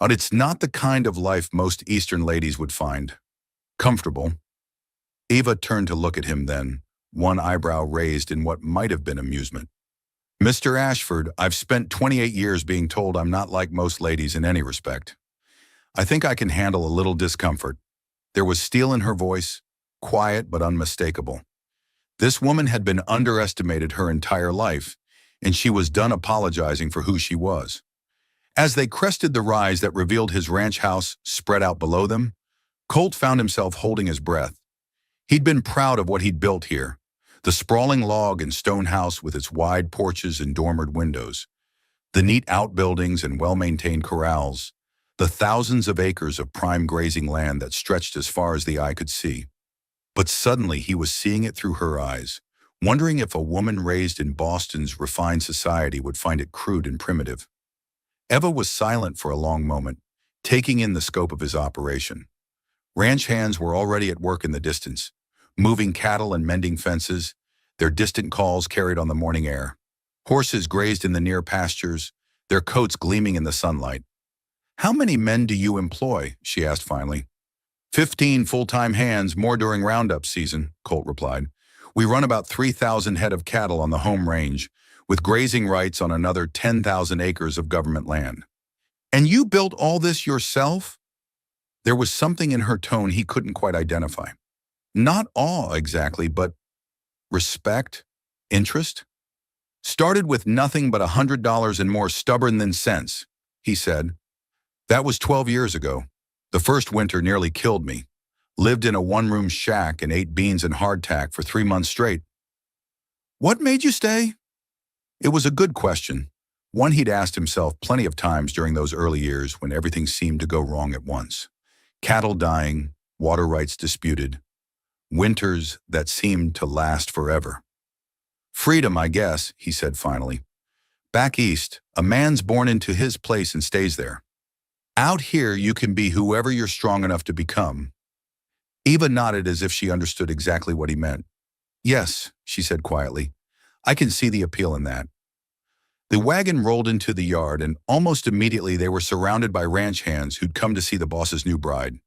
But it's not the kind of life most Eastern ladies would find comfortable." Eva turned to look at him then, one eyebrow raised in what might have been amusement. "Mr. Ashford, I've spent 28 years being told I'm not like most ladies in any respect. I think I can handle a little discomfort." There was steel in her voice, quiet but unmistakable. This woman had been underestimated her entire life, and she was done apologizing for who she was. As they crested the rise that revealed his ranch house spread out below them, Colt found himself holding his breath. He'd been proud of what he'd built here, the sprawling log and stone house with its wide porches and dormered windows, the neat outbuildings and well-maintained corrals, the thousands of acres of prime grazing land that stretched as far as the eye could see. But suddenly he was seeing it through her eyes, wondering if a woman raised in Boston's refined society would find it crude and primitive. Eva was silent for a long moment, taking in the scope of his operation. Ranch hands were already at work in the distance, moving cattle and mending fences, their distant calls carried on the morning air. Horses grazed in the near pastures, their coats gleaming in the sunlight. "How many men do you employ?" she asked finally. 15 full-time hands, more during roundup season, Colt replied. "We run about 3,000 head of cattle on the home range, with grazing rights on another 10,000 acres of government land." "And you built all this yourself?" There was something in her tone he couldn't quite identify. Not awe exactly, but respect, interest. "Started with nothing but $100 and more stubborn than sense," he said. "That was 12 years ago. The first winter nearly killed me. Lived in a one-room shack and ate beans and hardtack for 3 months straight." "What made you stay?" It was a good question, one he'd asked himself plenty of times during those early years when everything seemed to go wrong at once. Cattle dying, water rights disputed, winters that seemed to last forever. "Freedom, I guess," he said finally. "Back east, a man's born into his place and stays there. Out here, you can be whoever you're strong enough to become." Eva nodded as if she understood exactly what he meant. "Yes," she said quietly, "I can see the appeal in that." The wagon rolled into the yard, and almost immediately they were surrounded by ranch hands who'd come to see the boss's new bride.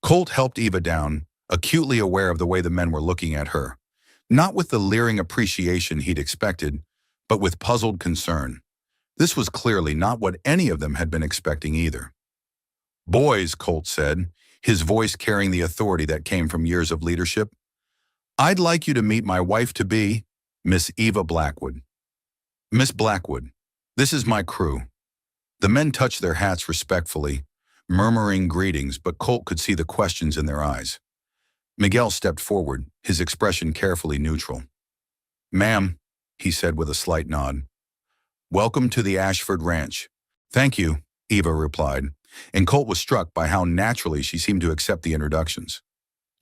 Colt helped Eva down, acutely aware of the way the men were looking at her, not with the leering appreciation he'd expected, but with puzzled concern. This was clearly not what any of them had been expecting either. "Boys," Colt said, his voice carrying the authority that came from years of leadership, "I'd like you to meet my wife-to-be, Miss Eva Blackwood." "Miss Blackwood, this is my crew." The men touched their hats respectfully, murmuring greetings, but Colt could see the questions in their eyes. Miguel stepped forward, his expression carefully neutral. "Ma'am," he said with a slight nod, "welcome to the Ashford Ranch." "Thank you," Eva replied, and Colt was struck by how naturally she seemed to accept the introductions.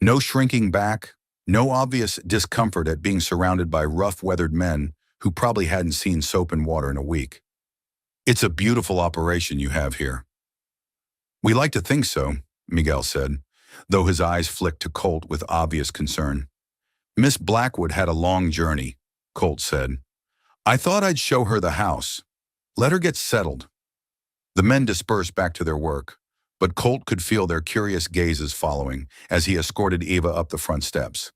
No shrinking back, no obvious discomfort at being surrounded by rough-weathered men who probably hadn't seen soap and water in a week. "It's a beautiful operation you have here." "We like to think so," Miguel said, though his eyes flicked to Colt with obvious concern. "Miss Blackwood had a long journey," Colt said. "I thought I'd show her the house. Let her get settled." The men dispersed back to their work, but Colt could feel their curious gazes following as he escorted Eva up the front steps.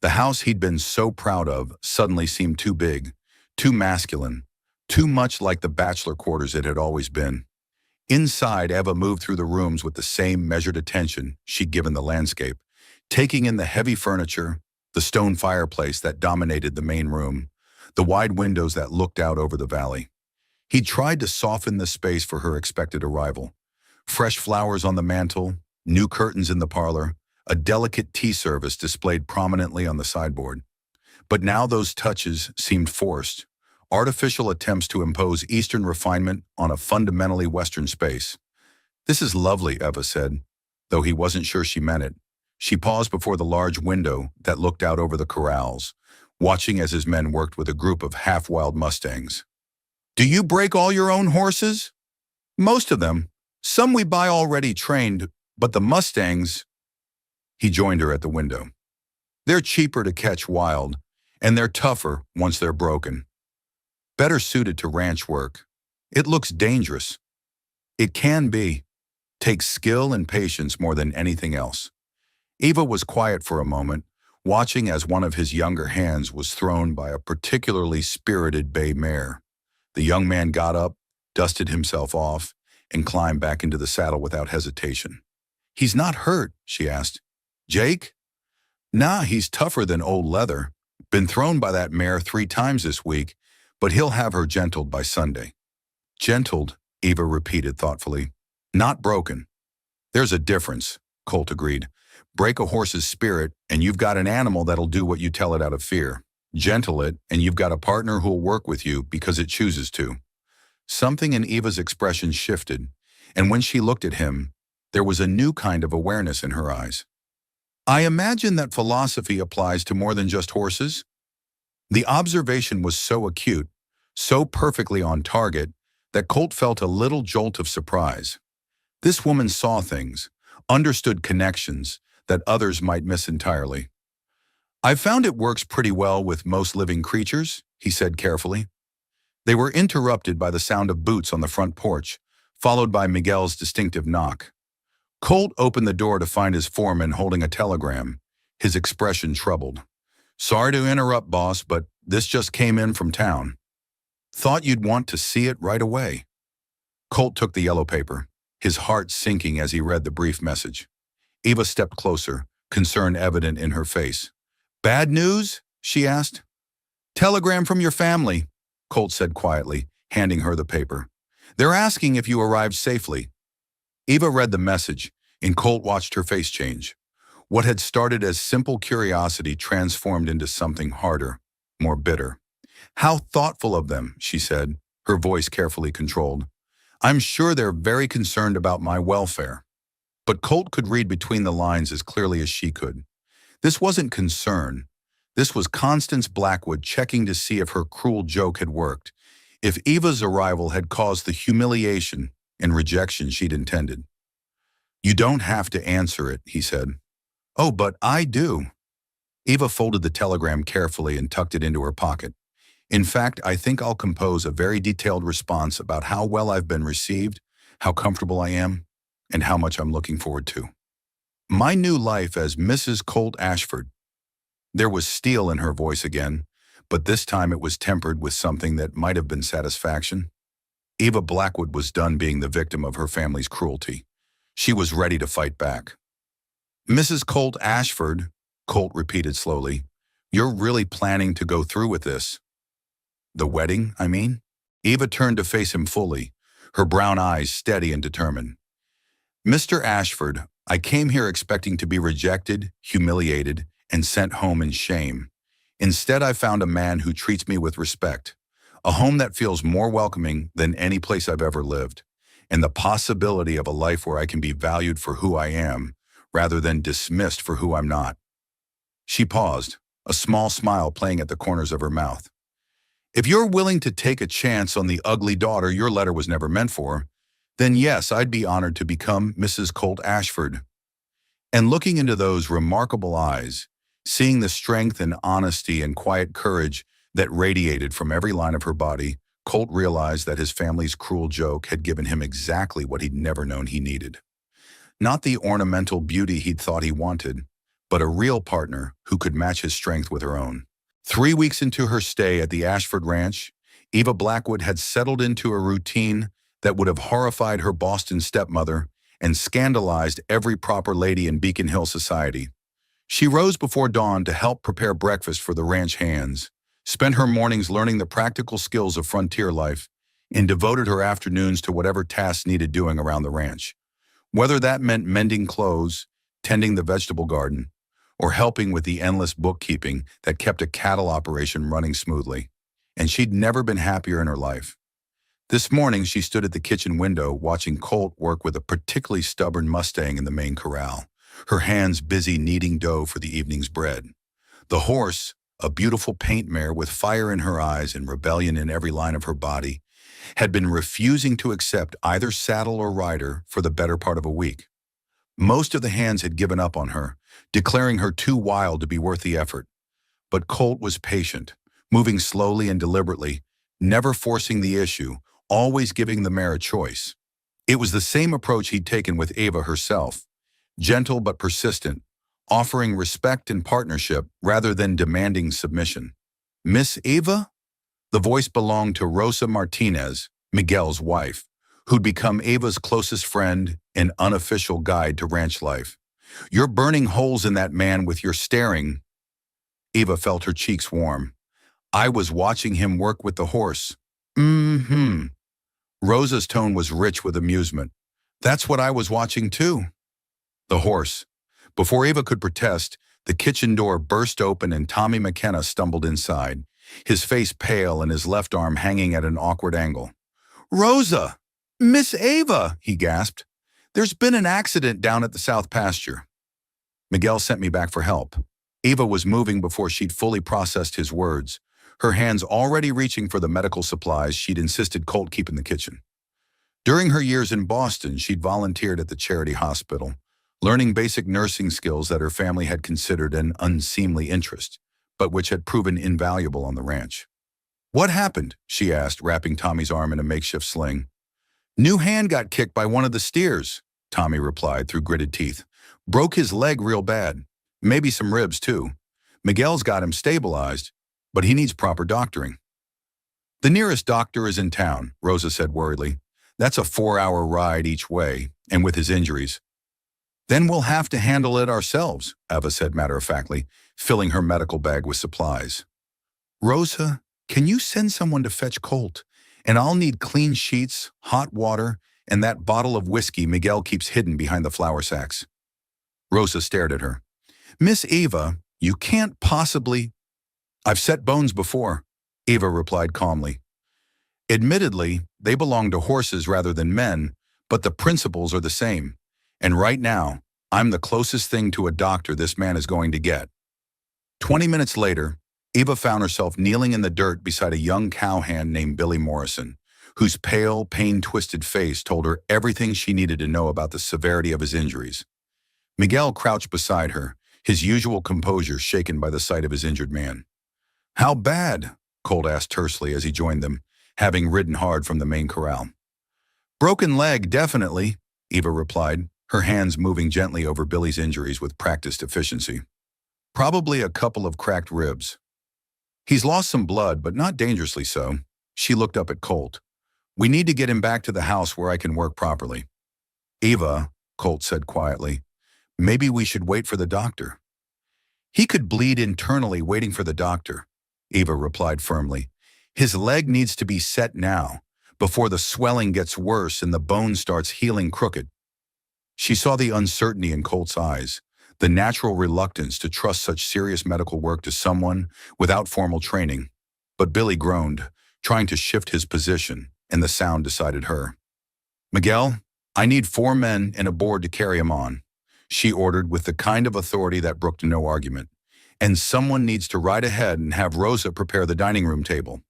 The house he'd been so proud of suddenly seemed too big, too masculine, too much like the bachelor quarters it had always been. Inside, Eva moved through the rooms with the same measured attention she'd given the landscape, taking in the heavy furniture, the stone fireplace that dominated the main room, the wide windows that looked out over the valley. He'd tried to soften the space for her expected arrival. Fresh flowers on the mantel, new curtains in the parlor, a delicate tea service displayed prominently on the sideboard. But now those touches seemed forced, artificial attempts to impose Eastern refinement on a fundamentally Western space. "This is lovely," Eva said, though he wasn't sure she meant it. She paused before the large window that looked out over the corrals, watching as his men worked with a group of half-wild Mustangs. "Do you break all your own horses?" "Most of them. Some we buy already trained, but the Mustangs—" He joined her at the window. "They're cheaper to catch wild, and they're tougher once they're broken. Better suited to ranch work. It looks dangerous. It can be. Takes skill and patience more than anything else." Eva was quiet for a moment, watching as one of his younger hands was thrown by a particularly spirited bay mare. The young man got up, dusted himself off, and climbed back into the saddle without hesitation. "He's not hurt?" she asked. "Jake?" "Nah, he's tougher than old leather. Been thrown by that mare 3 times this week, but he'll have her gentled by Sunday." "Gentled?" Eva repeated thoughtfully. Not broken. There's a difference, Colt agreed. Break a horse's spirit, and you've got an animal that'll do what you tell it out of fear. Gentle it, and you've got a partner who'll work with you because it chooses to. Something in Eva's expression shifted, and when she looked at him, there was a new kind of awareness in her eyes. I imagine that philosophy applies to more than just horses. The observation was so acute, so perfectly on target, that Colt felt a little jolt of surprise. This woman saw things, understood connections that others might miss entirely. I've found it works pretty well with most living creatures, he said carefully. They were interrupted by the sound of boots on the front porch, followed by Miguel's distinctive knock. Colt opened the door to find his foreman holding a telegram, his expression troubled. Sorry to interrupt, boss, but this just came in from town. Thought you'd want to see it right away. Colt took the yellow paper, his heart sinking as he read the brief message. Eva stepped closer, concern evident in her face. Bad news? She asked. Telegram from your family, Colt said quietly, handing her the paper. They're asking if you arrived safely. Eva read the message, and Colt watched her face change. What had started as simple curiosity transformed into something harder, more bitter. How thoughtful of them, she said, her voice carefully controlled. I'm sure they're very concerned about my welfare. But Colt could read between the lines as clearly as she could. This wasn't concern. This was Constance Blackwood checking to see if her cruel joke had worked, if Eva's arrival had caused the humiliation and rejection she'd intended. You don't have to answer it, he said. Oh, but I do. Eva folded the telegram carefully and tucked it into her pocket. In fact, I think I'll compose a very detailed response about how well I've been received, how comfortable I am, and how much I'm looking forward to. My new life as Mrs. Colt Ashford. There was steel in her voice again, but this time it was tempered with something that might have been satisfaction. Eva Blackwood was done being the victim of her family's cruelty. She was ready to fight back. Mrs. Colt Ashford, Colt repeated slowly, you're really planning to go through with this? The wedding, I mean? Eva turned to face him fully, her brown eyes steady and determined. Mr. Ashford, I came here expecting to be rejected, humiliated, and sent home in shame. Instead, I found a man who treats me with respect, a home that feels more welcoming than any place I've ever lived, and the possibility of a life where I can be valued for who I am, rather than dismissed for who I'm not. She paused, a small smile playing at the corners of her mouth. If you're willing to take a chance on the ugly daughter your letter was never meant for, then yes, I'd be honored to become Mrs. Colt Ashford. And looking into those remarkable eyes, seeing the strength and honesty and quiet courage that radiated from every line of her body, Colt realized that his family's cruel joke had given him exactly what he'd never known he needed. Not the ornamental beauty he'd thought he wanted, but a real partner who could match his strength with her own. 3 weeks into her stay at the Ashford Ranch, Eva Blackwood had settled into a routine that would have horrified her Boston stepmother and scandalized every proper lady in Beacon Hill society. She rose before dawn to help prepare breakfast for the ranch hands, spent her mornings learning the practical skills of frontier life, and devoted her afternoons to whatever tasks needed doing around the ranch. Whether that meant mending clothes, tending the vegetable garden, or helping with the endless bookkeeping that kept a cattle operation running smoothly. And she'd never been happier in her life. This morning, she stood at the kitchen window watching Colt work with a particularly stubborn Mustang in the main corral, her hands busy kneading dough for the evening's bread. The horse, a beautiful paint mare with fire in her eyes and rebellion in every line of her body, had been refusing to accept either saddle or rider for the better part of a week. Most of the hands had given up on her, declaring her too wild to be worth the effort. But Colt was patient, moving slowly and deliberately, never forcing the issue, always giving the mare a choice. It was the same approach he'd taken with Eva herself, gentle but persistent, offering respect and partnership rather than demanding submission. Miss Eva? The voice belonged to Rosa Martinez, Miguel's wife, who'd become Eva's closest friend and unofficial guide to ranch life. You're burning holes in that man with your staring. Eva felt her cheeks warm. I was watching him work with the horse. Rosa's tone was rich with amusement. That's what I was watching too. The horse. Before Eva could protest, the kitchen door burst open and Tommy McKenna stumbled inside, his face pale and his left arm hanging at an awkward angle. Rosa! Miss Ava! He gasped. There's been an accident down at the south pasture. Miguel sent me back for help. Eva was moving before she'd fully processed his words, her hands already reaching for the medical supplies she'd insisted Colt keep in the kitchen. During her years in Boston, she'd volunteered at the charity hospital, learning basic nursing skills that her family had considered an unseemly interest, but which had proven invaluable on the ranch. What happened? She asked, wrapping Tommy's arm in a makeshift sling. New hand got kicked by one of the steers, Tommy replied through gritted teeth. Broke his leg real bad. Maybe some ribs, too. Miguel's got him stabilized, but he needs proper doctoring. The nearest doctor is in town, Rosa said worriedly. That's a 4-hour ride each way, and with his injuries. Then we'll have to handle it ourselves, Eva said matter-of-factly, filling her medical bag with supplies. Rosa, can you send someone to fetch Colt? And I'll need clean sheets, hot water, and that bottle of whiskey Miguel keeps hidden behind the flour sacks. Rosa stared at her. Miss Eva, you can't possibly... I've set bones before, Eva replied calmly. Admittedly, they belong to horses rather than men, but the principles are the same. And right now, I'm the closest thing to a doctor this man is going to get. 20 minutes later, Eva found herself kneeling in the dirt beside a young cowhand named Billy Morrison, whose pale, pain-twisted face told her everything she needed to know about the severity of his injuries. Miguel crouched beside her, his usual composure shaken by the sight of his injured man. How bad? Colt asked tersely as he joined them, having ridden hard from the main corral. Broken leg, definitely, Eva replied, her hands moving gently over Billy's injuries with practiced efficiency. Probably a couple of cracked ribs. He's lost some blood, but not dangerously so. She looked up at Colt. We need to get him back to the house where I can work properly. Eva, Colt said quietly, maybe we should wait for the doctor. He could bleed internally waiting for the doctor, Eva replied firmly. His leg needs to be set now, before the swelling gets worse and the bone starts healing crooked. She saw the uncertainty in Colt's eyes, the natural reluctance to trust such serious medical work to someone without formal training. But Billy groaned, trying to shift his position, and the sound decided her. Miguel, I need 4 men and a board to carry him on, she ordered with the kind of authority that brooked no argument. And someone needs to ride ahead and have Rosa prepare the dining room table.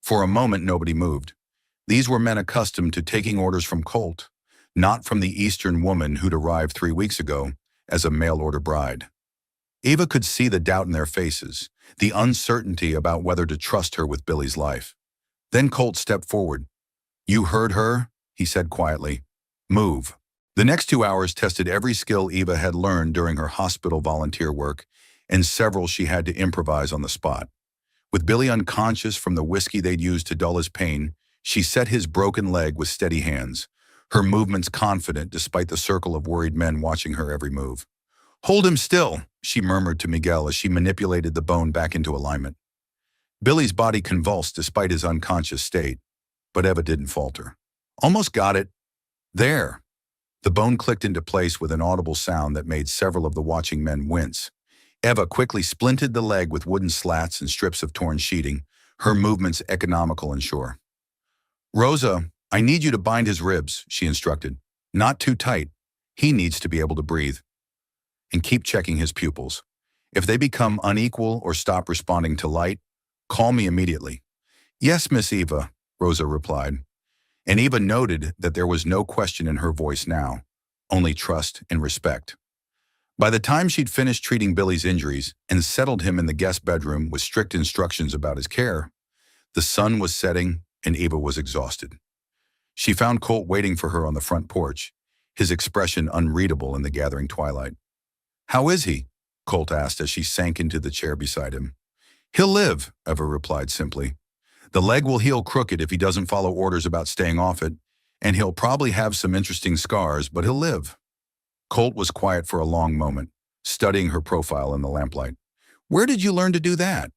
For a moment, nobody moved. These were men accustomed to taking orders from Colt, not from the Eastern woman who'd arrived 3 weeks ago as a mail-order bride. Eva could see the doubt in their faces, the uncertainty about whether to trust her with Billy's life. Then Colt stepped forward. You heard her, he said quietly. Move. The next 2 hours tested every skill Eva had learned during her hospital volunteer work, and several she had to improvise on the spot. With Billy unconscious from the whiskey they'd used to dull his pain, she set his broken leg with steady hands, her movements confident despite the circle of worried men watching her every move. Hold him still, she murmured to Miguel as she manipulated the bone back into alignment. Billy's body convulsed despite his unconscious state, but Eva didn't falter. Almost got it. There. The bone clicked into place with an audible sound that made several of the watching men wince. Eva quickly splinted the leg with wooden slats and strips of torn sheeting, her movements economical and sure. Rosa, I need you to bind his ribs, she instructed. Not too tight. He needs to be able to breathe. And keep checking his pupils. If they become unequal or stop responding to light, call me immediately. Yes, Miss Eva, Rosa replied. And Eva noted that there was no question in her voice now, only trust and respect. By the time she'd finished treating Billy's injuries and settled him in the guest bedroom with strict instructions about his care, the sun was setting and Eva was exhausted. She found Colt waiting for her on the front porch, his expression unreadable in the gathering twilight. How is he? Colt asked as she sank into the chair beside him. He'll live, Eva replied simply. The leg will heal crooked if he doesn't follow orders about staying off it, and he'll probably have some interesting scars, but he'll live. Colt was quiet for a long moment, studying her profile in the lamplight. Where did you learn to do that?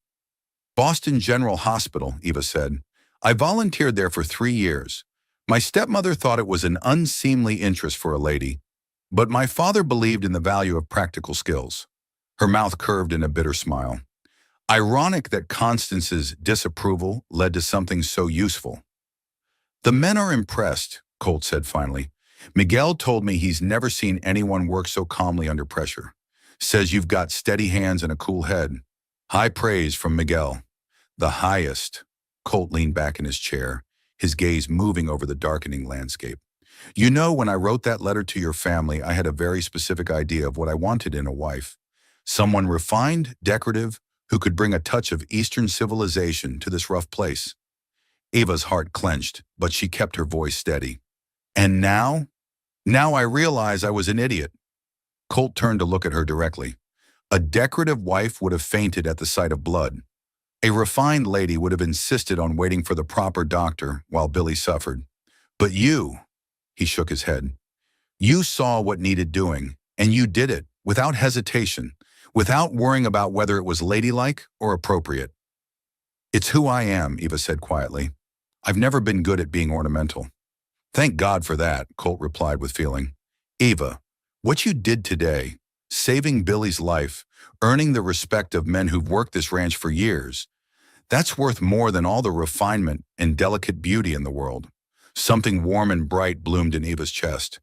Boston General Hospital, Eva said. I volunteered there for 3 years. My stepmother thought it was an unseemly interest for a lady, but my father believed in the value of practical skills. Her mouth curved in a bitter smile. Ironic that Constance's disapproval led to something so useful. The men are impressed, Colt said finally. Miguel told me he's never seen anyone work so calmly under pressure. Says you've got steady hands and a cool head. High praise from Miguel. The highest. Colt leaned back in his chair, his gaze moving over the darkening landscape. You know, when I wrote that letter to your family, I had a very specific idea of what I wanted in a wife. Someone refined, decorative, who could bring a touch of Eastern civilization to this rough place. Ava's heart clenched, but she kept her voice steady. And now? Now I realize I was an idiot. Colt turned to look at her directly. A decorative wife would have fainted at the sight of blood. A refined lady would have insisted on waiting for the proper doctor while Billy suffered. But you, he shook his head, you saw what needed doing, and you did it without hesitation, without worrying about whether it was ladylike or appropriate. It's who I am, Eva said quietly. I've never been good at being ornamental. Thank God for that, Colt replied with feeling. Eva, what you did today, saving Billy's life, earning the respect of men who've worked this ranch for years, that's worth more than all the refinement and delicate beauty in the world. Something warm and bright bloomed in Eva's chest.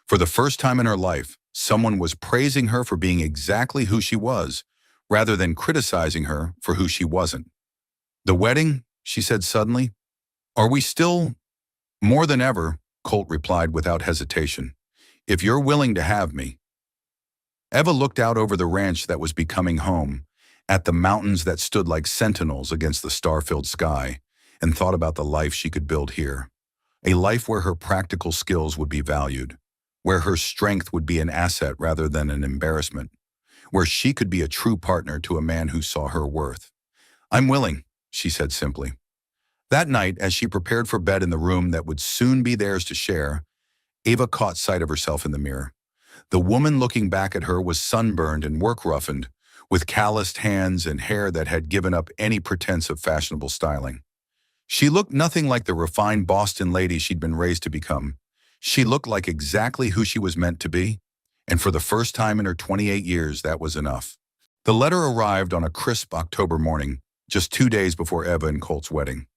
For the first time in her life, someone was praising her for being exactly who she was, rather than criticizing her for who she wasn't. The wedding, she said suddenly. Are we still? More than ever, Colt replied without hesitation. If you're willing to have me. Eva looked out over the ranch that was becoming home, at the mountains that stood like sentinels against the star-filled sky, and thought about the life she could build here. A life where her practical skills would be valued, where her strength would be an asset rather than an embarrassment, where she could be a true partner to a man who saw her worth. I'm willing, she said simply. That night, as she prepared for bed in the room that would soon be theirs to share, Eva caught sight of herself in the mirror. The woman looking back at her was sunburned and work-roughened, with calloused hands and hair that had given up any pretense of fashionable styling. She looked nothing like the refined Boston lady she'd been raised to become. She looked like exactly who she was meant to be, and for the first time in her 28 years, that was enough. The letter arrived on a crisp October morning, just 2 days before Eva and Colt's wedding.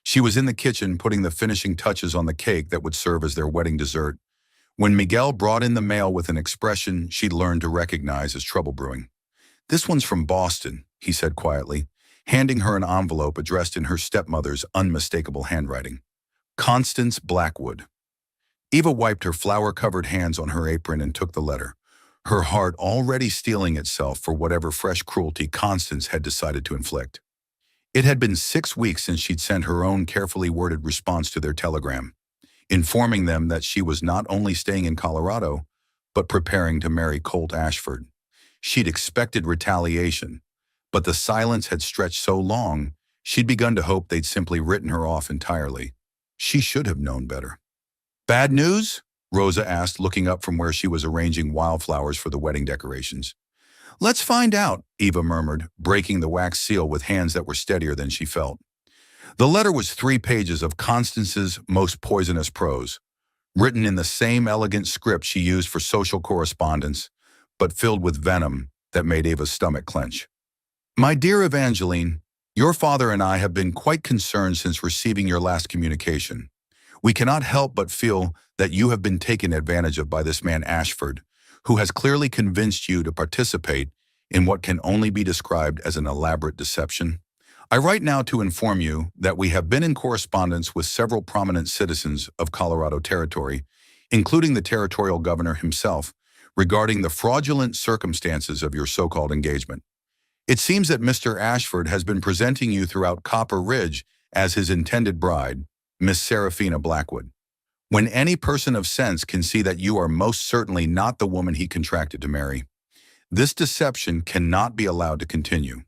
She was in the kitchen putting the finishing touches on the cake that would serve as their wedding dessert, when Miguel brought in the mail with an expression she'd learned to recognize as trouble brewing. This one's from Boston, he said quietly, handing her an envelope addressed in her stepmother's unmistakable handwriting. Constance Blackwood. Eva wiped her flour-covered hands on her apron and took the letter, her heart already steeling itself for whatever fresh cruelty Constance had decided to inflict. It had been 6 weeks since she'd sent her own carefully worded response to their telegram, informing them that she was not only staying in Colorado, but preparing to marry Colt Ashford. She'd expected retaliation, but the silence had stretched so long, she'd begun to hope they'd simply written her off entirely. She should have known better. Bad news? Rosa asked, looking up from where she was arranging wildflowers for the wedding decorations. Let's find out, Eva murmured, breaking the wax seal with hands that were steadier than she felt. The letter was 3 pages of Constance's most poisonous prose, written in the same elegant script she used for social correspondence, but filled with venom that made Eva's stomach clench. My dear Evangeline, your father and I have been quite concerned since receiving your last communication. We cannot help but feel that you have been taken advantage of by this man Ashford, who has clearly convinced you to participate in what can only be described as an elaborate deception. I write now to inform you that we have been in correspondence with several prominent citizens of Colorado Territory, including the territorial governor himself, regarding the fraudulent circumstances of your so-called engagement. It seems that Mr. Ashford has been presenting you throughout Copper Ridge as his intended bride, Miss Seraphina Blackwood, when any person of sense can see that you are most certainly not the woman he contracted to marry. This deception cannot be allowed to continue.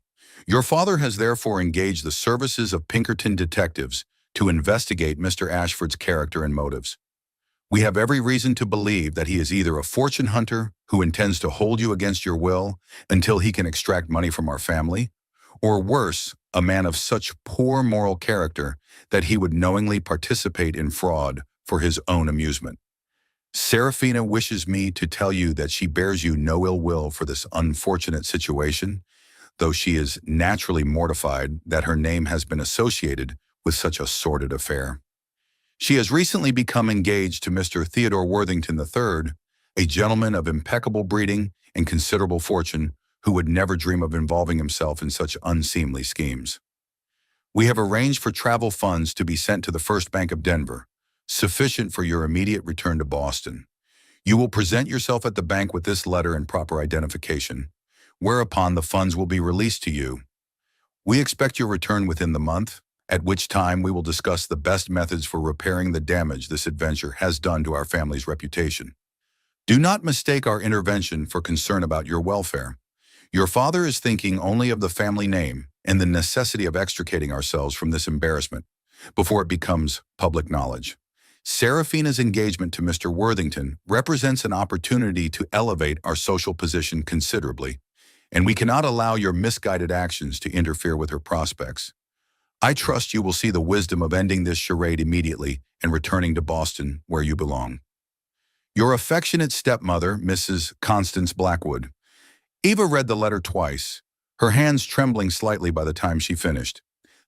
Your father has therefore engaged the services of Pinkerton detectives to investigate Mr. Ashford's character and motives. We have every reason to believe that he is either a fortune hunter who intends to hold you against your will until he can extract money from our family, or worse, a man of such poor moral character that he would knowingly participate in fraud for his own amusement. Serafina wishes me to tell you that she bears you no ill will for this unfortunate situation, though she is naturally mortified that her name has been associated with such a sordid affair. She has recently become engaged to Mr. Theodore Worthington III, a gentleman of impeccable breeding and considerable fortune who would never dream of involving himself in such unseemly schemes. We have arranged for travel funds to be sent to the First Bank of Denver, sufficient for your immediate return to Boston. You will present yourself at the bank with this letter and proper identification, whereupon the funds will be released to you. We expect your return within the month, at which time we will discuss the best methods for repairing the damage this adventure has done to our family's reputation. Do not mistake our intervention for concern about your welfare. Your father is thinking only of the family name and the necessity of extricating ourselves from this embarrassment before it becomes public knowledge. Serafina's engagement to Mr. Worthington represents an opportunity to elevate our social position considerably, and we cannot allow your misguided actions to interfere with her prospects. I trust you will see the wisdom of ending this charade immediately and returning to Boston, where you belong. Your affectionate stepmother, Mrs. Constance Blackwood. Eva read the letter twice, her hands trembling slightly by the time she finished.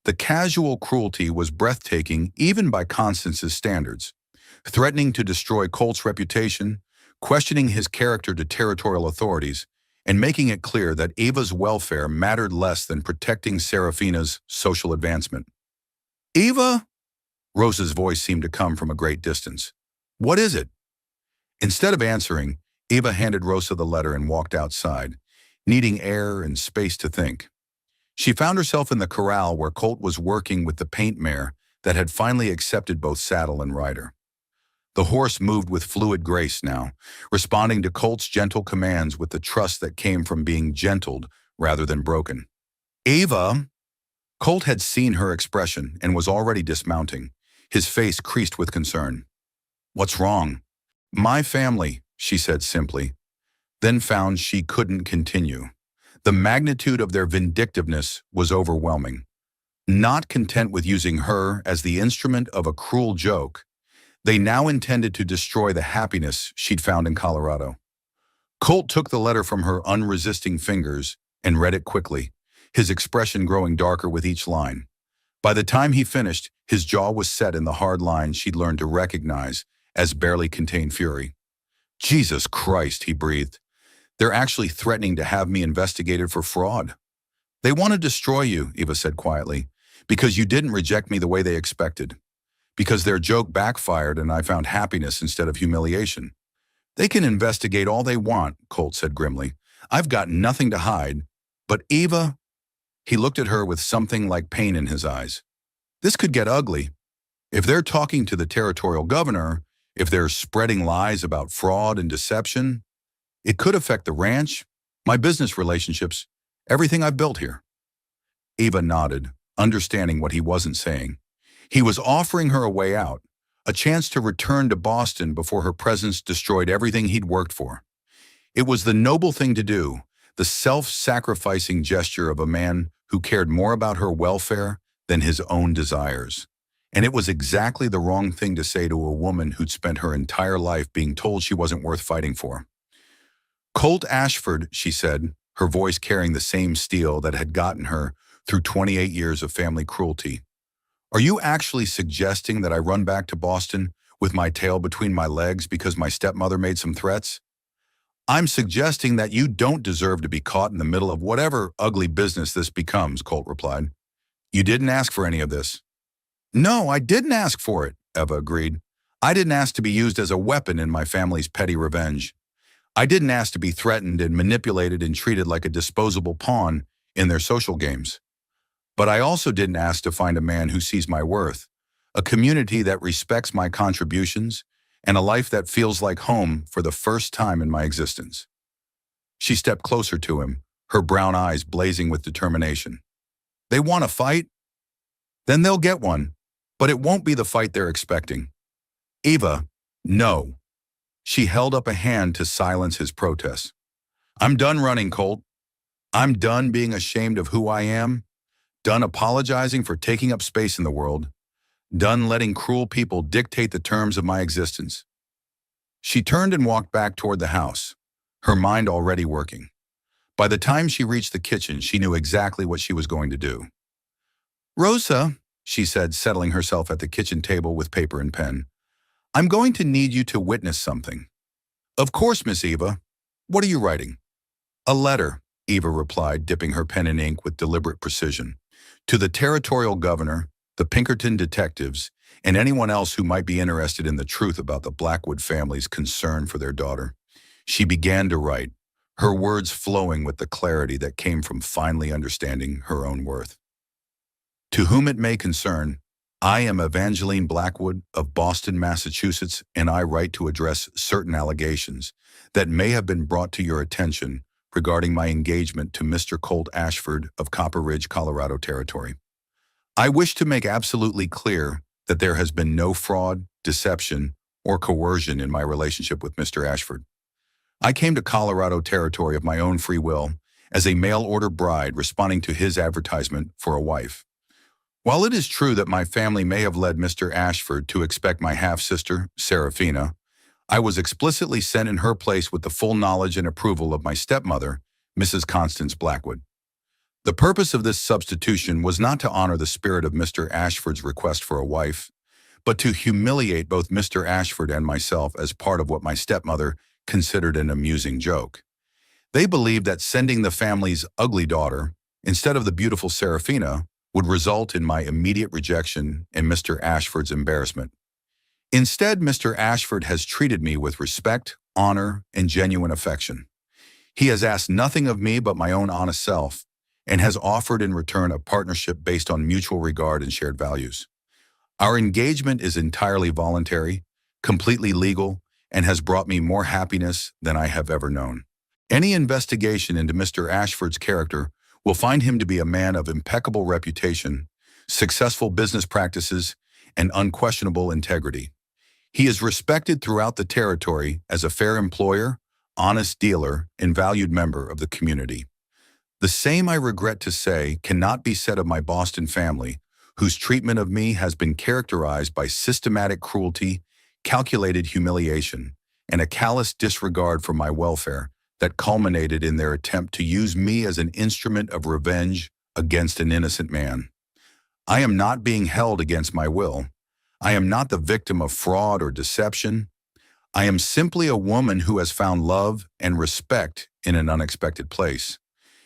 The casual cruelty was breathtaking even by Constance's standards, threatening to destroy Colt's reputation, questioning his character to territorial authorities, and making it clear that Eva's welfare mattered less than protecting Serafina's social advancement. "Eva?" Rosa's voice seemed to come from a great distance. "What is it?" Instead of answering, Eva handed Rosa the letter and walked outside, needing air and space to think. She found herself in the corral where Colt was working with the paint mare that had finally accepted both saddle and rider. The horse moved with fluid grace now, responding to Colt's gentle commands with the trust that came from being gentled rather than broken. "Eva!" Colt had seen her expression and was already dismounting, his face creased with concern. "What's wrong?" "My family," she said simply, then found she couldn't continue. The magnitude of their vindictiveness was overwhelming. Not content with using her as the instrument of a cruel joke, they now intended to destroy the happiness she'd found in Colorado. Colt took the letter from her unresisting fingers and read it quickly, his expression growing darker with each line. By the time he finished, his jaw was set in the hard lines she'd learned to recognize as barely contained fury. "Jesus Christ," he breathed. "They're actually threatening to have me investigated for fraud." "They want to destroy you," Eva said quietly, "because you didn't reject me the way they expected. Because their joke backfired and I found happiness instead of humiliation." "They can investigate all they want," Colt said grimly. "I've got nothing to hide." "But Eva," he looked at her with something like pain in his eyes. "This could get ugly. If they're talking to the territorial governor, if they're spreading lies about fraud and deception, it could affect the ranch, my business relationships, everything I've built here." Eva nodded, understanding what he wasn't saying. He was offering her a way out, a chance to return to Boston before her presence destroyed everything he'd worked for. It was the noble thing to do, the self-sacrificing gesture of a man who cared more about her welfare than his own desires. And it was exactly the wrong thing to say to a woman who'd spent her entire life being told she wasn't worth fighting for. "Colt Ashford," she said, her voice carrying the same steel that had gotten her through 28 years of family cruelty. "Are you actually suggesting that I run back to Boston with my tail between my legs because my stepmother made some threats?" "I'm suggesting that you don't deserve to be caught in the middle of whatever ugly business this becomes," Colt replied. "You didn't ask for any of this." "No, I didn't ask for it," Eva agreed. "I didn't ask to be used as a weapon in my family's petty revenge. I didn't ask to be threatened and manipulated and treated like a disposable pawn in their social games. But I also didn't ask to find a man who sees my worth, a community that respects my contributions, and a life that feels like home for the first time in my existence." She stepped closer to him, her brown eyes blazing with determination. "They want a fight? Then they'll get one, but it won't be the fight they're expecting." "Eva, no." She held up a hand to silence his protests. "I'm done running, Colt. I'm done being ashamed of who I am, done apologizing for taking up space in the world. Done letting cruel people dictate the terms of my existence. She turned and walked back toward the house, her mind already working. By the time she reached the kitchen, she knew exactly what she was going to do. "Rosa," she said, settling herself at the kitchen table with paper and pen, "I'm going to need you to witness something." "Of course, Miss Eva. What are you writing?" "A letter," Eva replied, dipping her pen in ink with deliberate precision. "To the territorial governor, the Pinkerton detectives, and anyone else who might be interested in the truth about the Blackwood family's concern for their daughter." She began to write, her words flowing with the clarity that came from finally understanding her own worth. "To whom it may concern, I am Evangeline Blackwood of Boston, Massachusetts, and I write to address certain allegations that may have been brought to your attention regarding my engagement to Mr. Colt Ashford of Copper Ridge, Colorado Territory. I wish to make absolutely clear that there has been no fraud, deception, or coercion in my relationship with Mr. Ashford. I came to Colorado Territory of my own free will as a mail-order bride responding to his advertisement for a wife. While it is true that my family may have led Mr. Ashford to expect my half-sister, Serafina, I was explicitly sent in her place with the full knowledge and approval of my stepmother, Mrs. Constance Blackwood. The purpose of this substitution was not to honor the spirit of Mr. Ashford's request for a wife, but to humiliate both Mr. Ashford and myself as part of what my stepmother considered an amusing joke. They believed that sending the family's ugly daughter, instead of the beautiful Serafina, would result in my immediate rejection and Mr. Ashford's embarrassment. Instead, Mr. Ashford has treated me with respect, honor, and genuine affection. He has asked nothing of me but my own honest self, and has offered in return a partnership based on mutual regard and shared values. Our engagement is entirely voluntary, completely legal, and has brought me more happiness than I have ever known. Any investigation into Mr. Ashford's character will find him to be a man of impeccable reputation, successful business practices, and unquestionable integrity. He is respected throughout the territory as a fair employer, honest dealer, and valued member of the community. The same, I regret to say, cannot be said of my Boston family, whose treatment of me has been characterized by systematic cruelty, calculated humiliation, and a callous disregard for my welfare that culminated in their attempt to use me as an instrument of revenge against an innocent man. I am not being held against my will. I am not the victim of fraud or deception. I am simply a woman who has found love and respect in an unexpected place,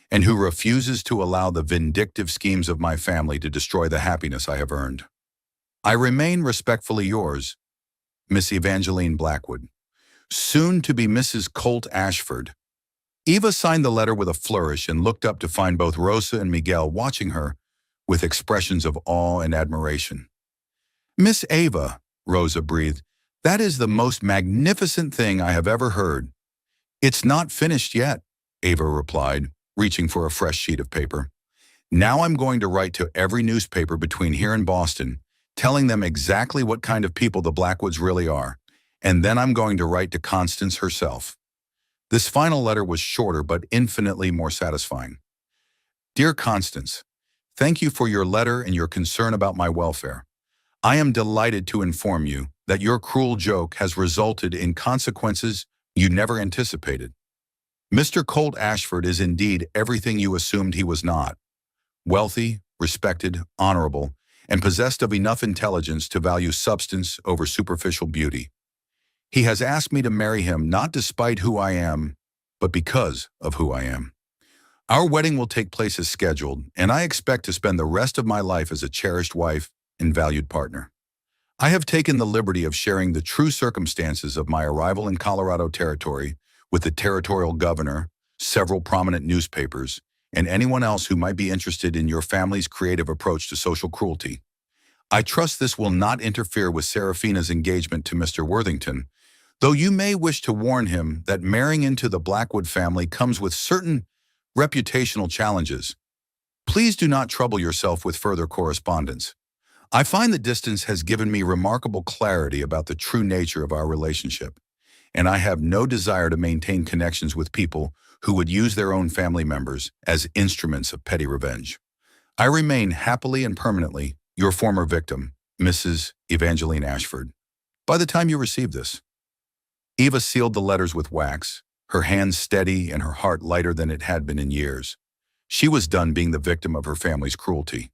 and who refuses to allow the vindictive schemes of my family to destroy the happiness I have earned. I remain respectfully yours, Miss Evangeline Blackwood, soon to be Mrs. Colt Ashford." Eva signed the letter with a flourish and looked up to find both Rosa and Miguel watching her with expressions of awe and admiration. "Miss Eva," Rosa breathed, "that is the most magnificent thing I have ever heard." "It's not finished yet," Eva replied, reaching for a fresh sheet of paper. "Now I'm going to write to every newspaper between here and Boston, telling them exactly what kind of people the Blackwoods really are, and then I'm going to write to Constance herself." This final letter was shorter but infinitely more satisfying. "Dear Constance, thank you for your letter and your concern about my welfare. I am delighted to inform you that your cruel joke has resulted in consequences you never anticipated. Mr. Colt Ashford is indeed everything you assumed he was not: wealthy, respected, honorable, and possessed of enough intelligence to value substance over superficial beauty. He has asked me to marry him not despite who I am, but because of who I am. Our wedding will take place as scheduled, and I expect to spend the rest of my life as a cherished wife and valued partner. I have taken the liberty of sharing the true circumstances of my arrival in Colorado Territory with the territorial governor, several prominent newspapers, and anyone else who might be interested in your family's creative approach to social cruelty. I trust this will not interfere with Serafina's engagement to Mr. Worthington, though you may wish to warn him that marrying into the Blackwood family comes with certain reputational challenges. Please do not trouble yourself with further correspondence. I find the distance has given me remarkable clarity about the true nature of our relationship, and I have no desire to maintain connections with people who would use their own family members as instruments of petty revenge. I remain happily and permanently your former victim, Mrs. Evangeline Ashford. By the time you receive this, Eva sealed the letters with wax, her hands steady and her heart lighter than it had been in years. She was done being the victim of her family's cruelty,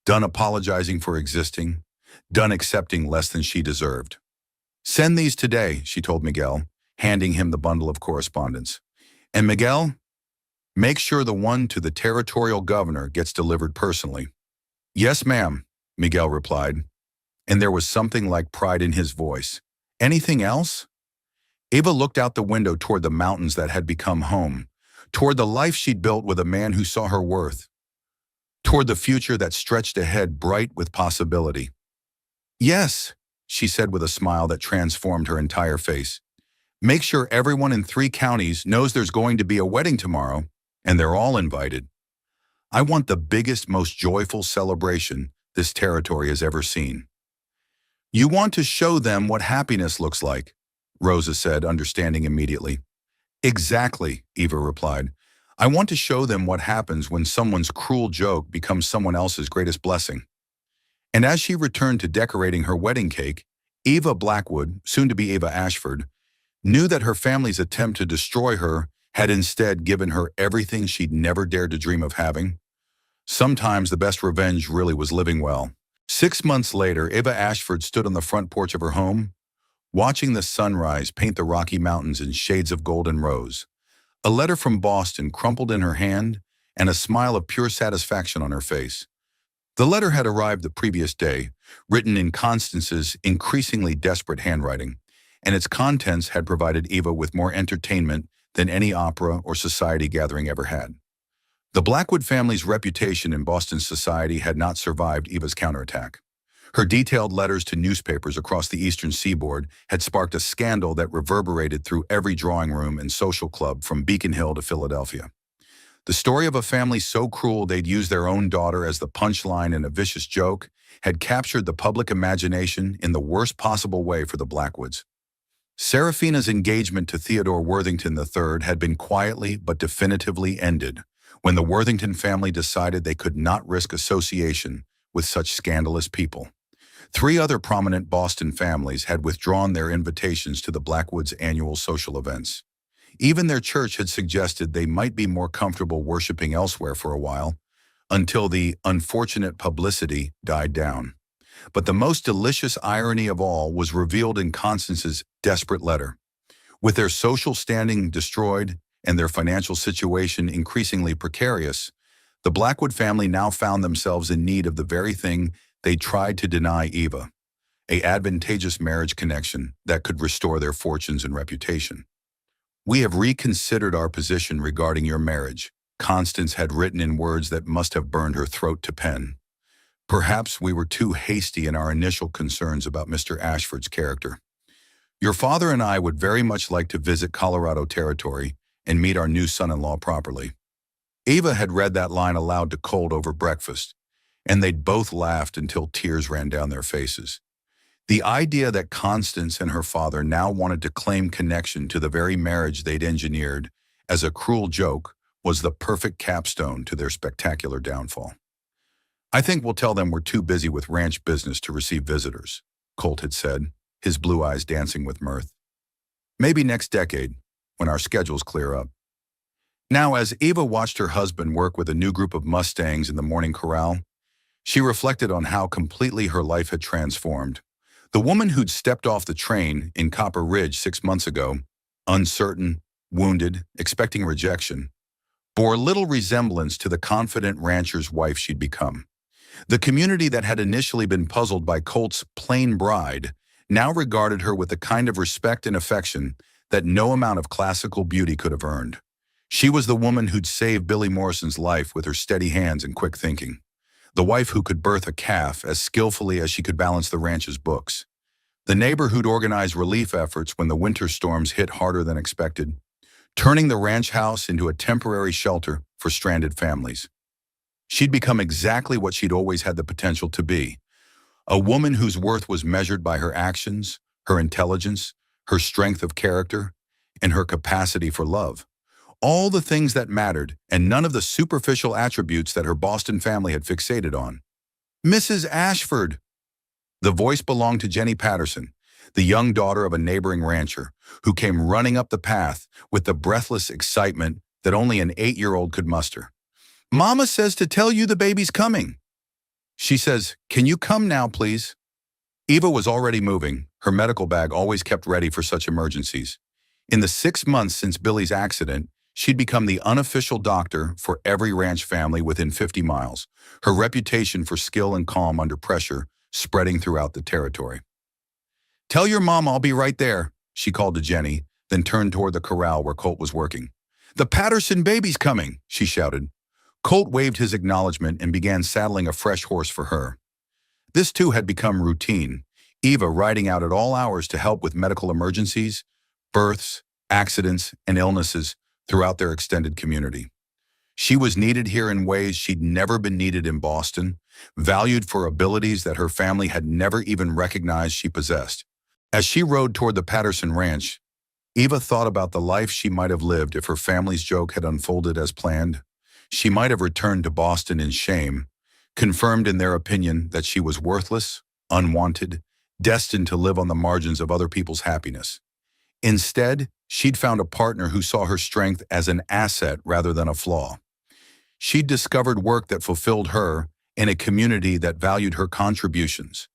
done apologizing for existing, done accepting less than she deserved. Send these today, she told Miguel, handing him the bundle of correspondence. And Miguel, make sure the one to the territorial governor gets delivered personally. Yes, ma'am, Miguel replied, and there was something like pride in his voice. Anything else? Eva looked out the window toward the mountains that had become home, toward the life she'd built with a man who saw her worth, toward the future that stretched ahead bright with possibility. Yes, she said with a smile that transformed her entire face. Make sure everyone in 3 counties knows there's going to be a wedding tomorrow, and they're all invited. I want the biggest, most joyful celebration this territory has ever seen. You want to show them what happiness looks like, Rosa said, understanding immediately. Exactly, Eva replied. I want to show them what happens when someone's cruel joke becomes someone else's greatest blessing. And as she returned to decorating her wedding cake, Eva Blackwood, soon to be Eva Ashford, knew that her family's attempt to destroy her had instead given her everything she'd never dared to dream of having. Sometimes the best revenge really was living well. 6 months later, Eva Ashford stood on the front porch of her home, watching the sunrise paint the Rocky Mountains in shades of golden rose. A letter from Boston crumpled in her hand and a smile of pure satisfaction on her face. The letter had arrived the previous day, written in Constance's increasingly desperate handwriting, and its contents had provided Eva with more entertainment than any opera or society gathering ever had. The Blackwood family's reputation in Boston society had not survived Eva's counterattack. Her detailed letters to newspapers across the eastern seaboard had sparked a scandal that reverberated through every drawing room and social club from Beacon Hill to Philadelphia. The story of a family so cruel they'd use their own daughter as the punchline in a vicious joke had captured the public imagination in the worst possible way for the Blackwoods. Seraphina's engagement to Theodore Worthington III had been quietly but definitively ended when the Worthington family decided they could not risk association with such scandalous people. 3 other prominent Boston families had withdrawn their invitations to the Blackwoods' annual social events. Even their church had suggested they might be more comfortable worshiping elsewhere for a while, until the unfortunate publicity died down. But the most delicious irony of all was revealed in Constance's desperate letter. With their social standing destroyed and their financial situation increasingly precarious, the Blackwood family now found themselves in need of the very thing they tried to deny Eva, an advantageous marriage connection that could restore their fortunes and reputation. We have reconsidered our position regarding your marriage, Constance had written in words that must have burned her throat to pen. Perhaps we were too hasty in our initial concerns about Mr. Ashford's character. Your father and I would very much like to visit Colorado Territory and meet our new son-in-law properly. Eva had read that line aloud to Colt over breakfast, and they'd both laughed until tears ran down their faces. The idea that Constance and her father now wanted to claim connection to the very marriage they'd engineered as a cruel joke was the perfect capstone to their spectacular downfall. I think we'll tell them we're too busy with ranch business to receive visitors, Colt had said, his blue eyes dancing with mirth. Maybe next decade, when our schedules clear up. Now, as Eva watched her husband work with a new group of Mustangs in the morning corral, she reflected on how completely her life had transformed. The woman who'd stepped off the train in Copper Ridge 6 months ago, uncertain, wounded, expecting rejection, bore little resemblance to the confident rancher's wife she'd become. The community that had initially been puzzled by Colt's plain bride now regarded her with the kind of respect and affection that no amount of classical beauty could have earned. She was the woman who'd saved Billy Morrison's life with her steady hands and quick thinking, the wife who could birth a calf as skillfully as she could balance the ranch's books, the neighbor who'd organize relief efforts when the winter storms hit harder than expected, turning the ranch house into a temporary shelter for stranded families. She'd become exactly what she'd always had the potential to be, a woman whose worth was measured by her actions, her intelligence, her strength of character, and her capacity for love. All the things that mattered, and none of the superficial attributes that her Boston family had fixated on. Mrs. Ashford! The voice belonged to Jenny Patterson, the young daughter of a neighboring rancher, who came running up the path with the breathless excitement that only an 8-year-old could muster. "Mama says to tell you the baby's coming." She says, "Can you come now, please?" Eva was already moving, her medical bag always kept ready for such emergencies. In the 6 months since Billy's accident, she'd become the unofficial doctor for every ranch family within 50 miles, her reputation for skill and calm under pressure spreading throughout the territory. "Tell your mom I'll be right there," she called to Jenny, then turned toward the corral where Colt was working. "The Patterson baby's coming," she shouted. Colt waved his acknowledgement and began saddling a fresh horse for her. This too had become routine, Eva riding out at all hours to help with medical emergencies, births, accidents, and illnesses throughout their extended community. She was needed here in ways she'd never been needed in Boston, valued for abilities that her family had never even recognized she possessed. As she rode toward the Patterson Ranch, Eva thought about the life she might have lived if her family's joke had unfolded as planned. She might have returned to Boston in shame, confirmed in their opinion that she was worthless, unwanted, destined to live on the margins of other people's happiness. Instead, she'd found a partner who saw her strength as an asset rather than a flaw. She'd discovered work that fulfilled her in a community that valued her contributions.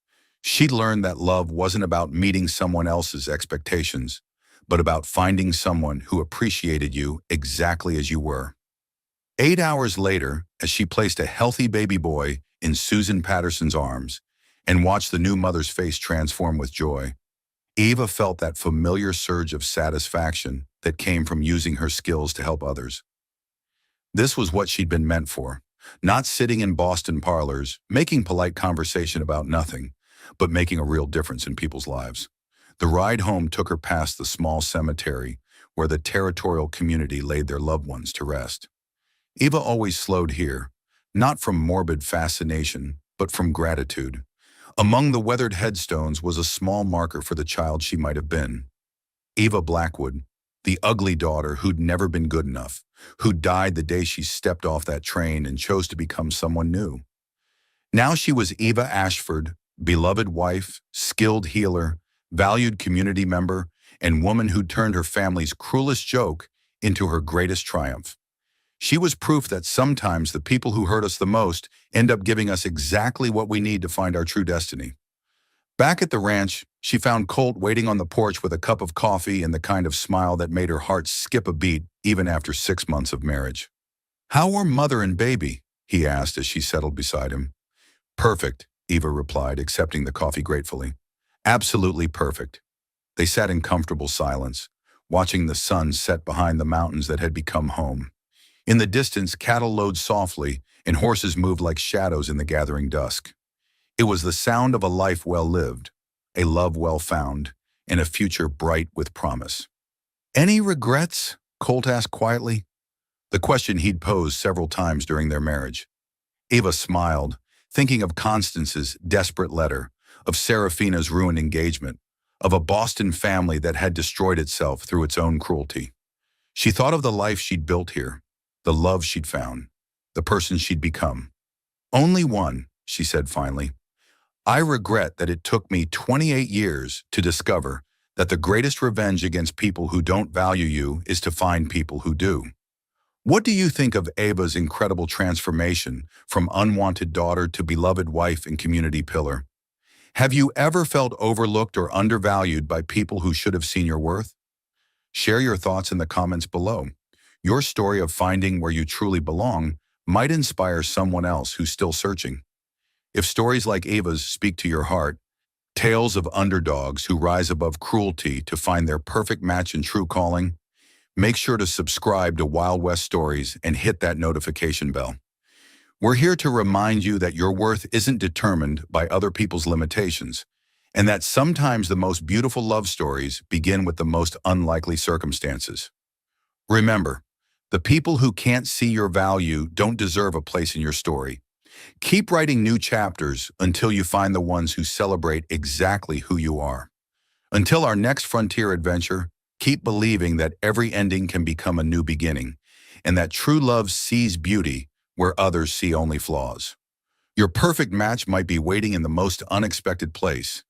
She'd learned that love wasn't about meeting someone else's expectations, but about finding someone who appreciated you exactly as you were. 8 hours later, as she placed a healthy baby boy in Susan Patterson's arms and watched the new mother's face transform with joy, Eva felt that familiar surge of satisfaction that came from using her skills to help others. This was what she'd been meant for, not sitting in Boston parlors, making polite conversation about nothing, but making a real difference in people's lives. The ride home took her past the small cemetery where the territorial community laid their loved ones to rest. Eva always slowed here, not from morbid fascination, but from gratitude. Among the weathered headstones was a small marker for the child she might have been. Eva Blackwood, the ugly daughter who'd never been good enough, who died the day she stepped off that train and chose to become someone new. Now she was Eva Ashford, beloved wife, skilled healer, valued community member, and woman who'd turned her family's cruelest joke into her greatest triumph. She was proof that sometimes the people who hurt us the most end up giving us exactly what we need to find our true destiny. Back at the ranch, she found Colt waiting on the porch with a cup of coffee and the kind of smile that made her heart skip a beat even after 6 months of marriage. "How are mother and baby?" he asked as she settled beside him. "Perfect," Eva replied, accepting the coffee gratefully. "Absolutely perfect." They sat in comfortable silence, watching the sun set behind the mountains that had become home. In the distance, cattle lowed softly, and horses moved like shadows in the gathering dusk. It was the sound of a life well lived, a love well found, and a future bright with promise. "Any regrets?" Colt asked quietly, the question he'd posed several times during their marriage. Eva smiled, thinking of Constance's desperate letter, of Serafina's ruined engagement, of a Boston family that had destroyed itself through its own cruelty. She thought of the life she'd built here, the love she'd found, the person she'd become. "Only one," she said finally. "I regret that it took me 28 years to discover that the greatest revenge against people who don't value you is to find people who do." What do you think of Eva's incredible transformation from unwanted daughter to beloved wife and community pillar? Have you ever felt overlooked or undervalued by people who should have seen your worth? Share your thoughts in the comments below. Your story of finding where you truly belong might inspire someone else who's still searching. If stories like Eva's speak to your heart, tales of underdogs who rise above cruelty to find their perfect match and true calling, make sure to subscribe to Wild West Stories and hit that notification bell. We're here to remind you that your worth isn't determined by other people's limitations, and that sometimes the most beautiful love stories begin with the most unlikely circumstances. Remember, the people who can't see your value don't deserve a place in your story. Keep writing new chapters until you find the ones who celebrate exactly who you are. Until our next frontier adventure, keep believing that every ending can become a new beginning, and that true love sees beauty where others see only flaws. Your perfect match might be waiting in the most unexpected place.